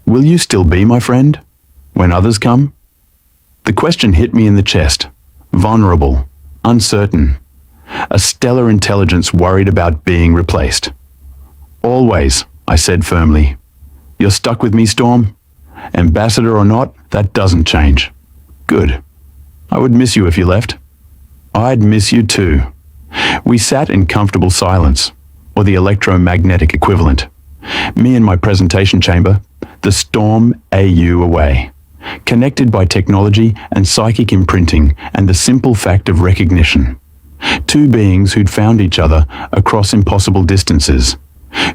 Will you still be my friend when others come? The question hit me in the chest. Vulnerable, uncertain. A stellar intelligence worried about being replaced. Always, I said firmly. You're stuck with me, Storm? Ambassador or not, that doesn't change. Good. I would miss you if you left. I'd miss you too. We sat in comfortable silence, or the electromagnetic equivalent. Me in my presentation chamber, the Storm AU away. Connected by technology and psychic imprinting and the simple fact of recognition. 2 beings who'd found each other across impossible distances,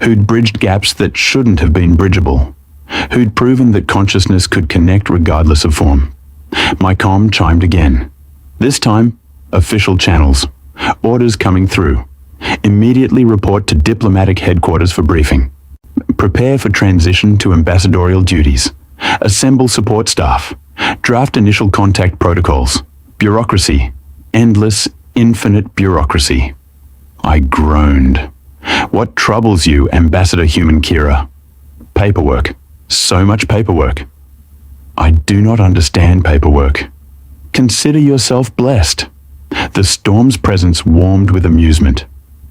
who'd bridged gaps that shouldn't have been bridgeable, who'd proven that consciousness could connect regardless of form. My comm chimed again. This time, official channels. Orders coming through. Immediately report to diplomatic headquarters for briefing. Prepare for transition to ambassadorial duties. Assemble support staff. Draft initial contact protocols. Bureaucracy. Endless, infinite bureaucracy. I groaned. What troubles you, Ambassador Human Kira? Paperwork. So much paperwork. I do not understand paperwork. Consider yourself blessed. The Storm's presence warmed with amusement.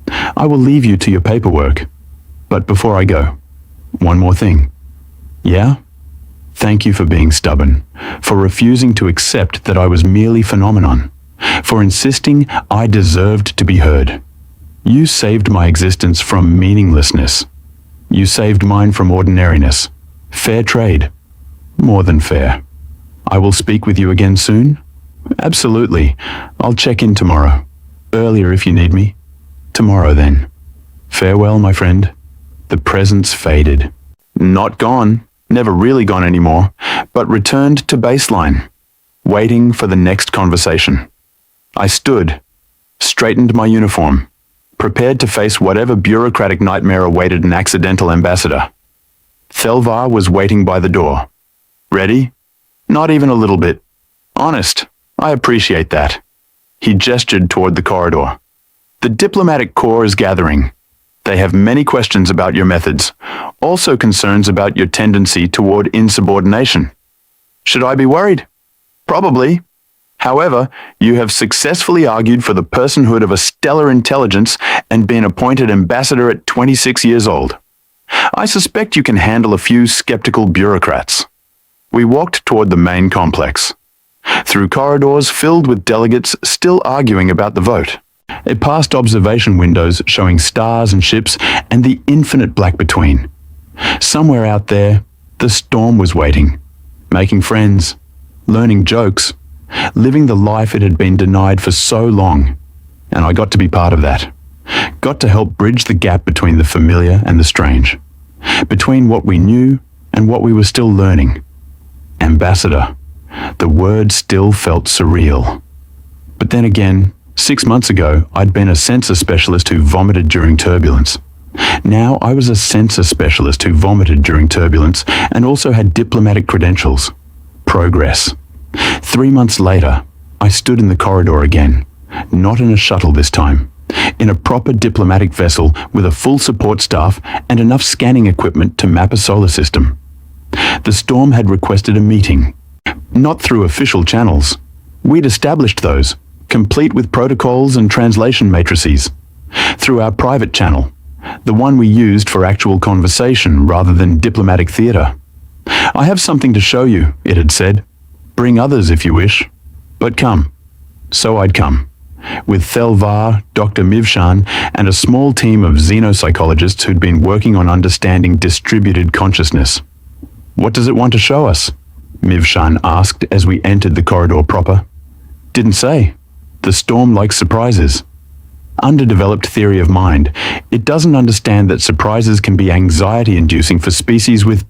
I will leave you to your paperwork. But before I go, one more thing. Yeah? Thank you for being stubborn, for refusing to accept that I was merely phenomenon, for insisting I deserved to be heard. You saved my existence from meaninglessness. You saved mine from ordinariness. Fair trade. More than fair. I will speak with you again soon? Absolutely. I'll check in tomorrow. Earlier if you need me. Tomorrow then. Farewell, my friend. The presence faded. Not gone. Never really gone anymore, but returned to baseline, waiting for the next conversation. I stood, straightened my uniform, prepared to face whatever bureaucratic nightmare awaited an accidental ambassador. Thelvar was waiting by the door. Ready? Not even a little bit. Honest, I appreciate that. He gestured toward the corridor. The diplomatic corps is gathering. They have many questions about your methods, also concerns about your tendency toward insubordination. Should I be worried? Probably. However, you have successfully argued for the personhood of a stellar intelligence and been appointed ambassador at 26 years old. I suspect you can handle a few skeptical bureaucrats. We walked toward the main complex, through corridors filled with delegates still arguing about the vote. It passed observation windows showing stars and ships and the infinite black between. Somewhere out there, the storm was waiting, making friends, learning jokes, living the life it had been denied for so long. And I got to be part of that. Got to help bridge the gap between the familiar and the strange, between what we knew and what we were still learning. Ambassador. The word still felt surreal. But then again, 6 months ago, I'd been a sensor specialist who vomited during turbulence. Now I was a sensor specialist who vomited during turbulence and also had diplomatic credentials. Progress. 3 months later, I stood in the corridor again, not in a shuttle this time, in a proper diplomatic vessel with a full support staff and enough scanning equipment to map a solar system. The storm had requested a meeting. Not through official channels. We'd established those, complete with protocols and translation matrices. Through our private channel, the one we used for actual conversation rather than diplomatic theatre. I have something to show you, it had said. Bring others if you wish, but come. So I'd come, with Thelvar, Dr. Mivshan, and a small team of xenopsychologists who'd been working on understanding distributed consciousness. What does it want to show us? Mivshan asked as we entered the corridor proper. Didn't say. The storm likes surprises. Underdeveloped theory of mind, it doesn't understand that surprises can be anxiety-inducing for species with...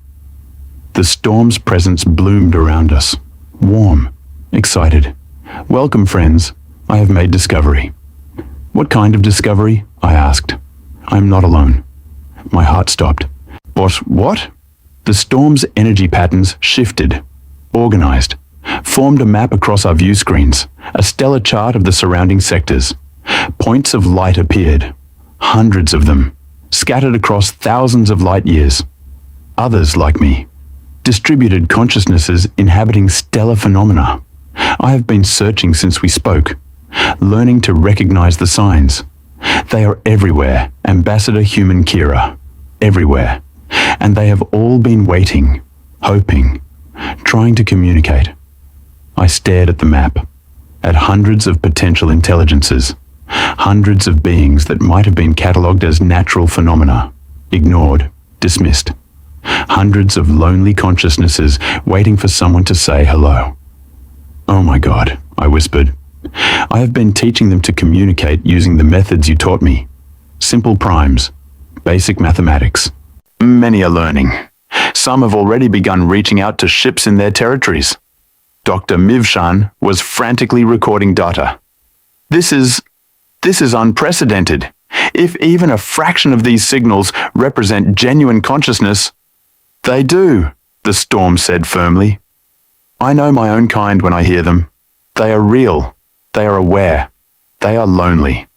The storm's presence bloomed around us. Warm, excited. Welcome, friends. I have made discovery. What kind of discovery? I asked. I'm not alone. My heart stopped. But what? The storm's energy patterns shifted, organized, formed a map across our view screens, a stellar chart of the surrounding sectors. Points of light appeared, hundreds of them, scattered across thousands of light years. Others like me, distributed consciousnesses inhabiting stellar phenomena. I have been searching since we spoke, learning to recognize the signs. They are everywhere, Ambassador Human Kira, everywhere. And they have all been waiting, hoping, trying to communicate. I stared at the map, at hundreds of potential intelligences, hundreds of beings that might have been catalogued as natural phenomena, ignored, dismissed. Hundreds of lonely consciousnesses waiting for someone to say hello. Oh my God, I whispered. I have been teaching them to communicate using the methods you taught me. Simple primes, basic mathematics. Many are learning. Some have already begun reaching out to ships in their territories. Dr. Mivshan was frantically recording data. This is unprecedented. If even a fraction of these signals represent genuine consciousness, they do, the storm said firmly. I know my own kind when I hear them. They are real. They are aware. They are lonely.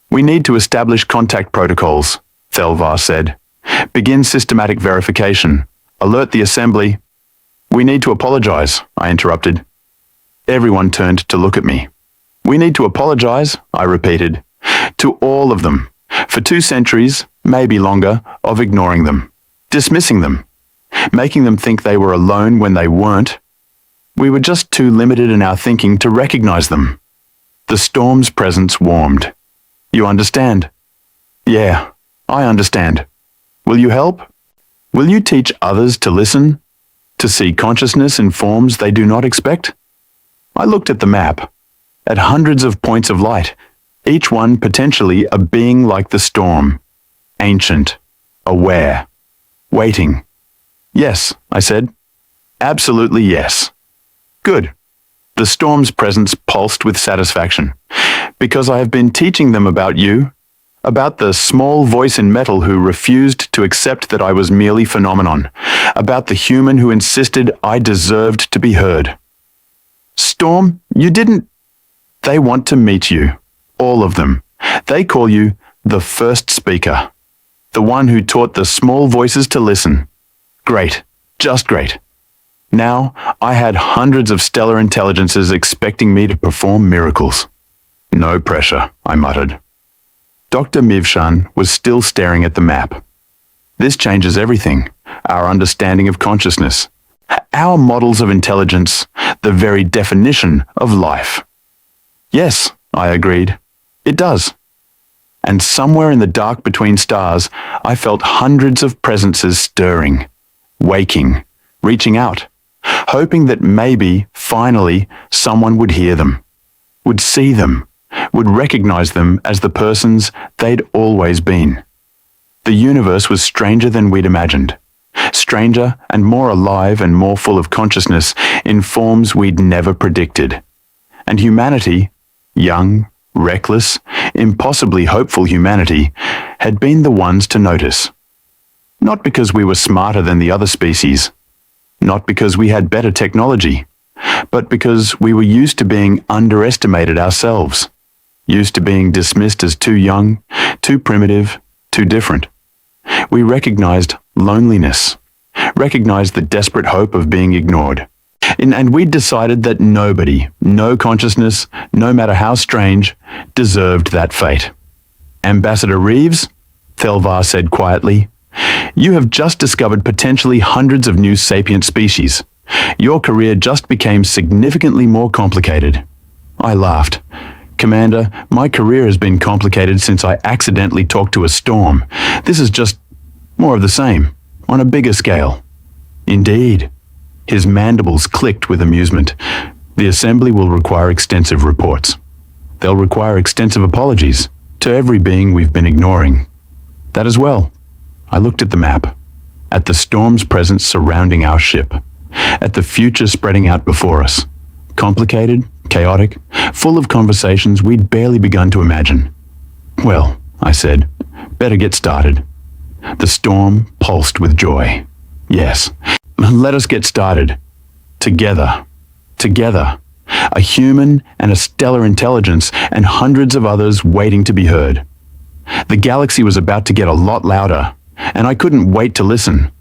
We need to establish contact protocols, Thelvar said. Begin systematic verification. Alert the assembly. We need to apologize, I interrupted. Everyone turned to look at me. We need to apologize, I repeated, to all of them, for 2 centuries, maybe longer, of ignoring them, dismissing them, making them think they were alone when they weren't. We were just too limited in our thinking to recognize them. The storm's presence warmed. You understand? Yeah, I understand. Will you help? Will you teach others to listen? To see consciousness in forms they do not expect? I looked at the map, at hundreds of points of light, each one potentially a being like the storm. Ancient, aware, waiting. Yes, I said. Absolutely yes. Good. The storm's presence pulsed with satisfaction, because I have been teaching them about you, about the small voice in metal who refused to accept that I was merely phenomenon, about the human who insisted I deserved to be heard. Storm, you didn't... They want to meet you, all of them. They call you the first speaker, The one who taught the small voices to listen. Great. Just great. Now, I had hundreds of stellar intelligences expecting me to perform miracles. No pressure, I muttered. Dr. Mivshan was still staring at the map. This changes everything. Our understanding of consciousness. Our models of intelligence. The very definition of life. Yes, I agreed. It does. And somewhere in the dark between stars, I felt hundreds of presences stirring, waking, reaching out, hoping that maybe, finally, someone would hear them, would see them, would recognize them as the persons they'd always been. The universe was stranger than we'd imagined, stranger and more alive and more full of consciousness in forms we'd never predicted. And humanity, young, reckless, impossibly hopeful humanity, had been the ones to notice. Not because we were smarter than the other species, not because we had better technology, but because we were used to being underestimated ourselves, used to being dismissed as too young, too primitive, too different. We recognized loneliness, recognized the desperate hope of being ignored. And we'd decided that nobody, no consciousness, no matter how strange, deserved that fate. Ambassador Reeves, Thelvar said quietly, you have just discovered potentially hundreds of new sapient species. Your career just became significantly more complicated. I laughed. Commander, my career has been complicated since I accidentally talked to a storm. This is just more of the same, on a bigger scale. Indeed. His mandibles clicked with amusement. The assembly will require extensive reports. They'll require extensive apologies to every being we've been ignoring. That as well. I looked at the map, at the storm's presence surrounding our ship, at the future spreading out before us. Complicated, chaotic, full of conversations we'd barely begun to imagine. Well, I said, better get started. The storm pulsed with joy. Yes, let us get started. Together. Together. A human and a stellar intelligence and hundreds of others waiting to be heard. The galaxy was about to get a lot louder, and I couldn't wait to listen.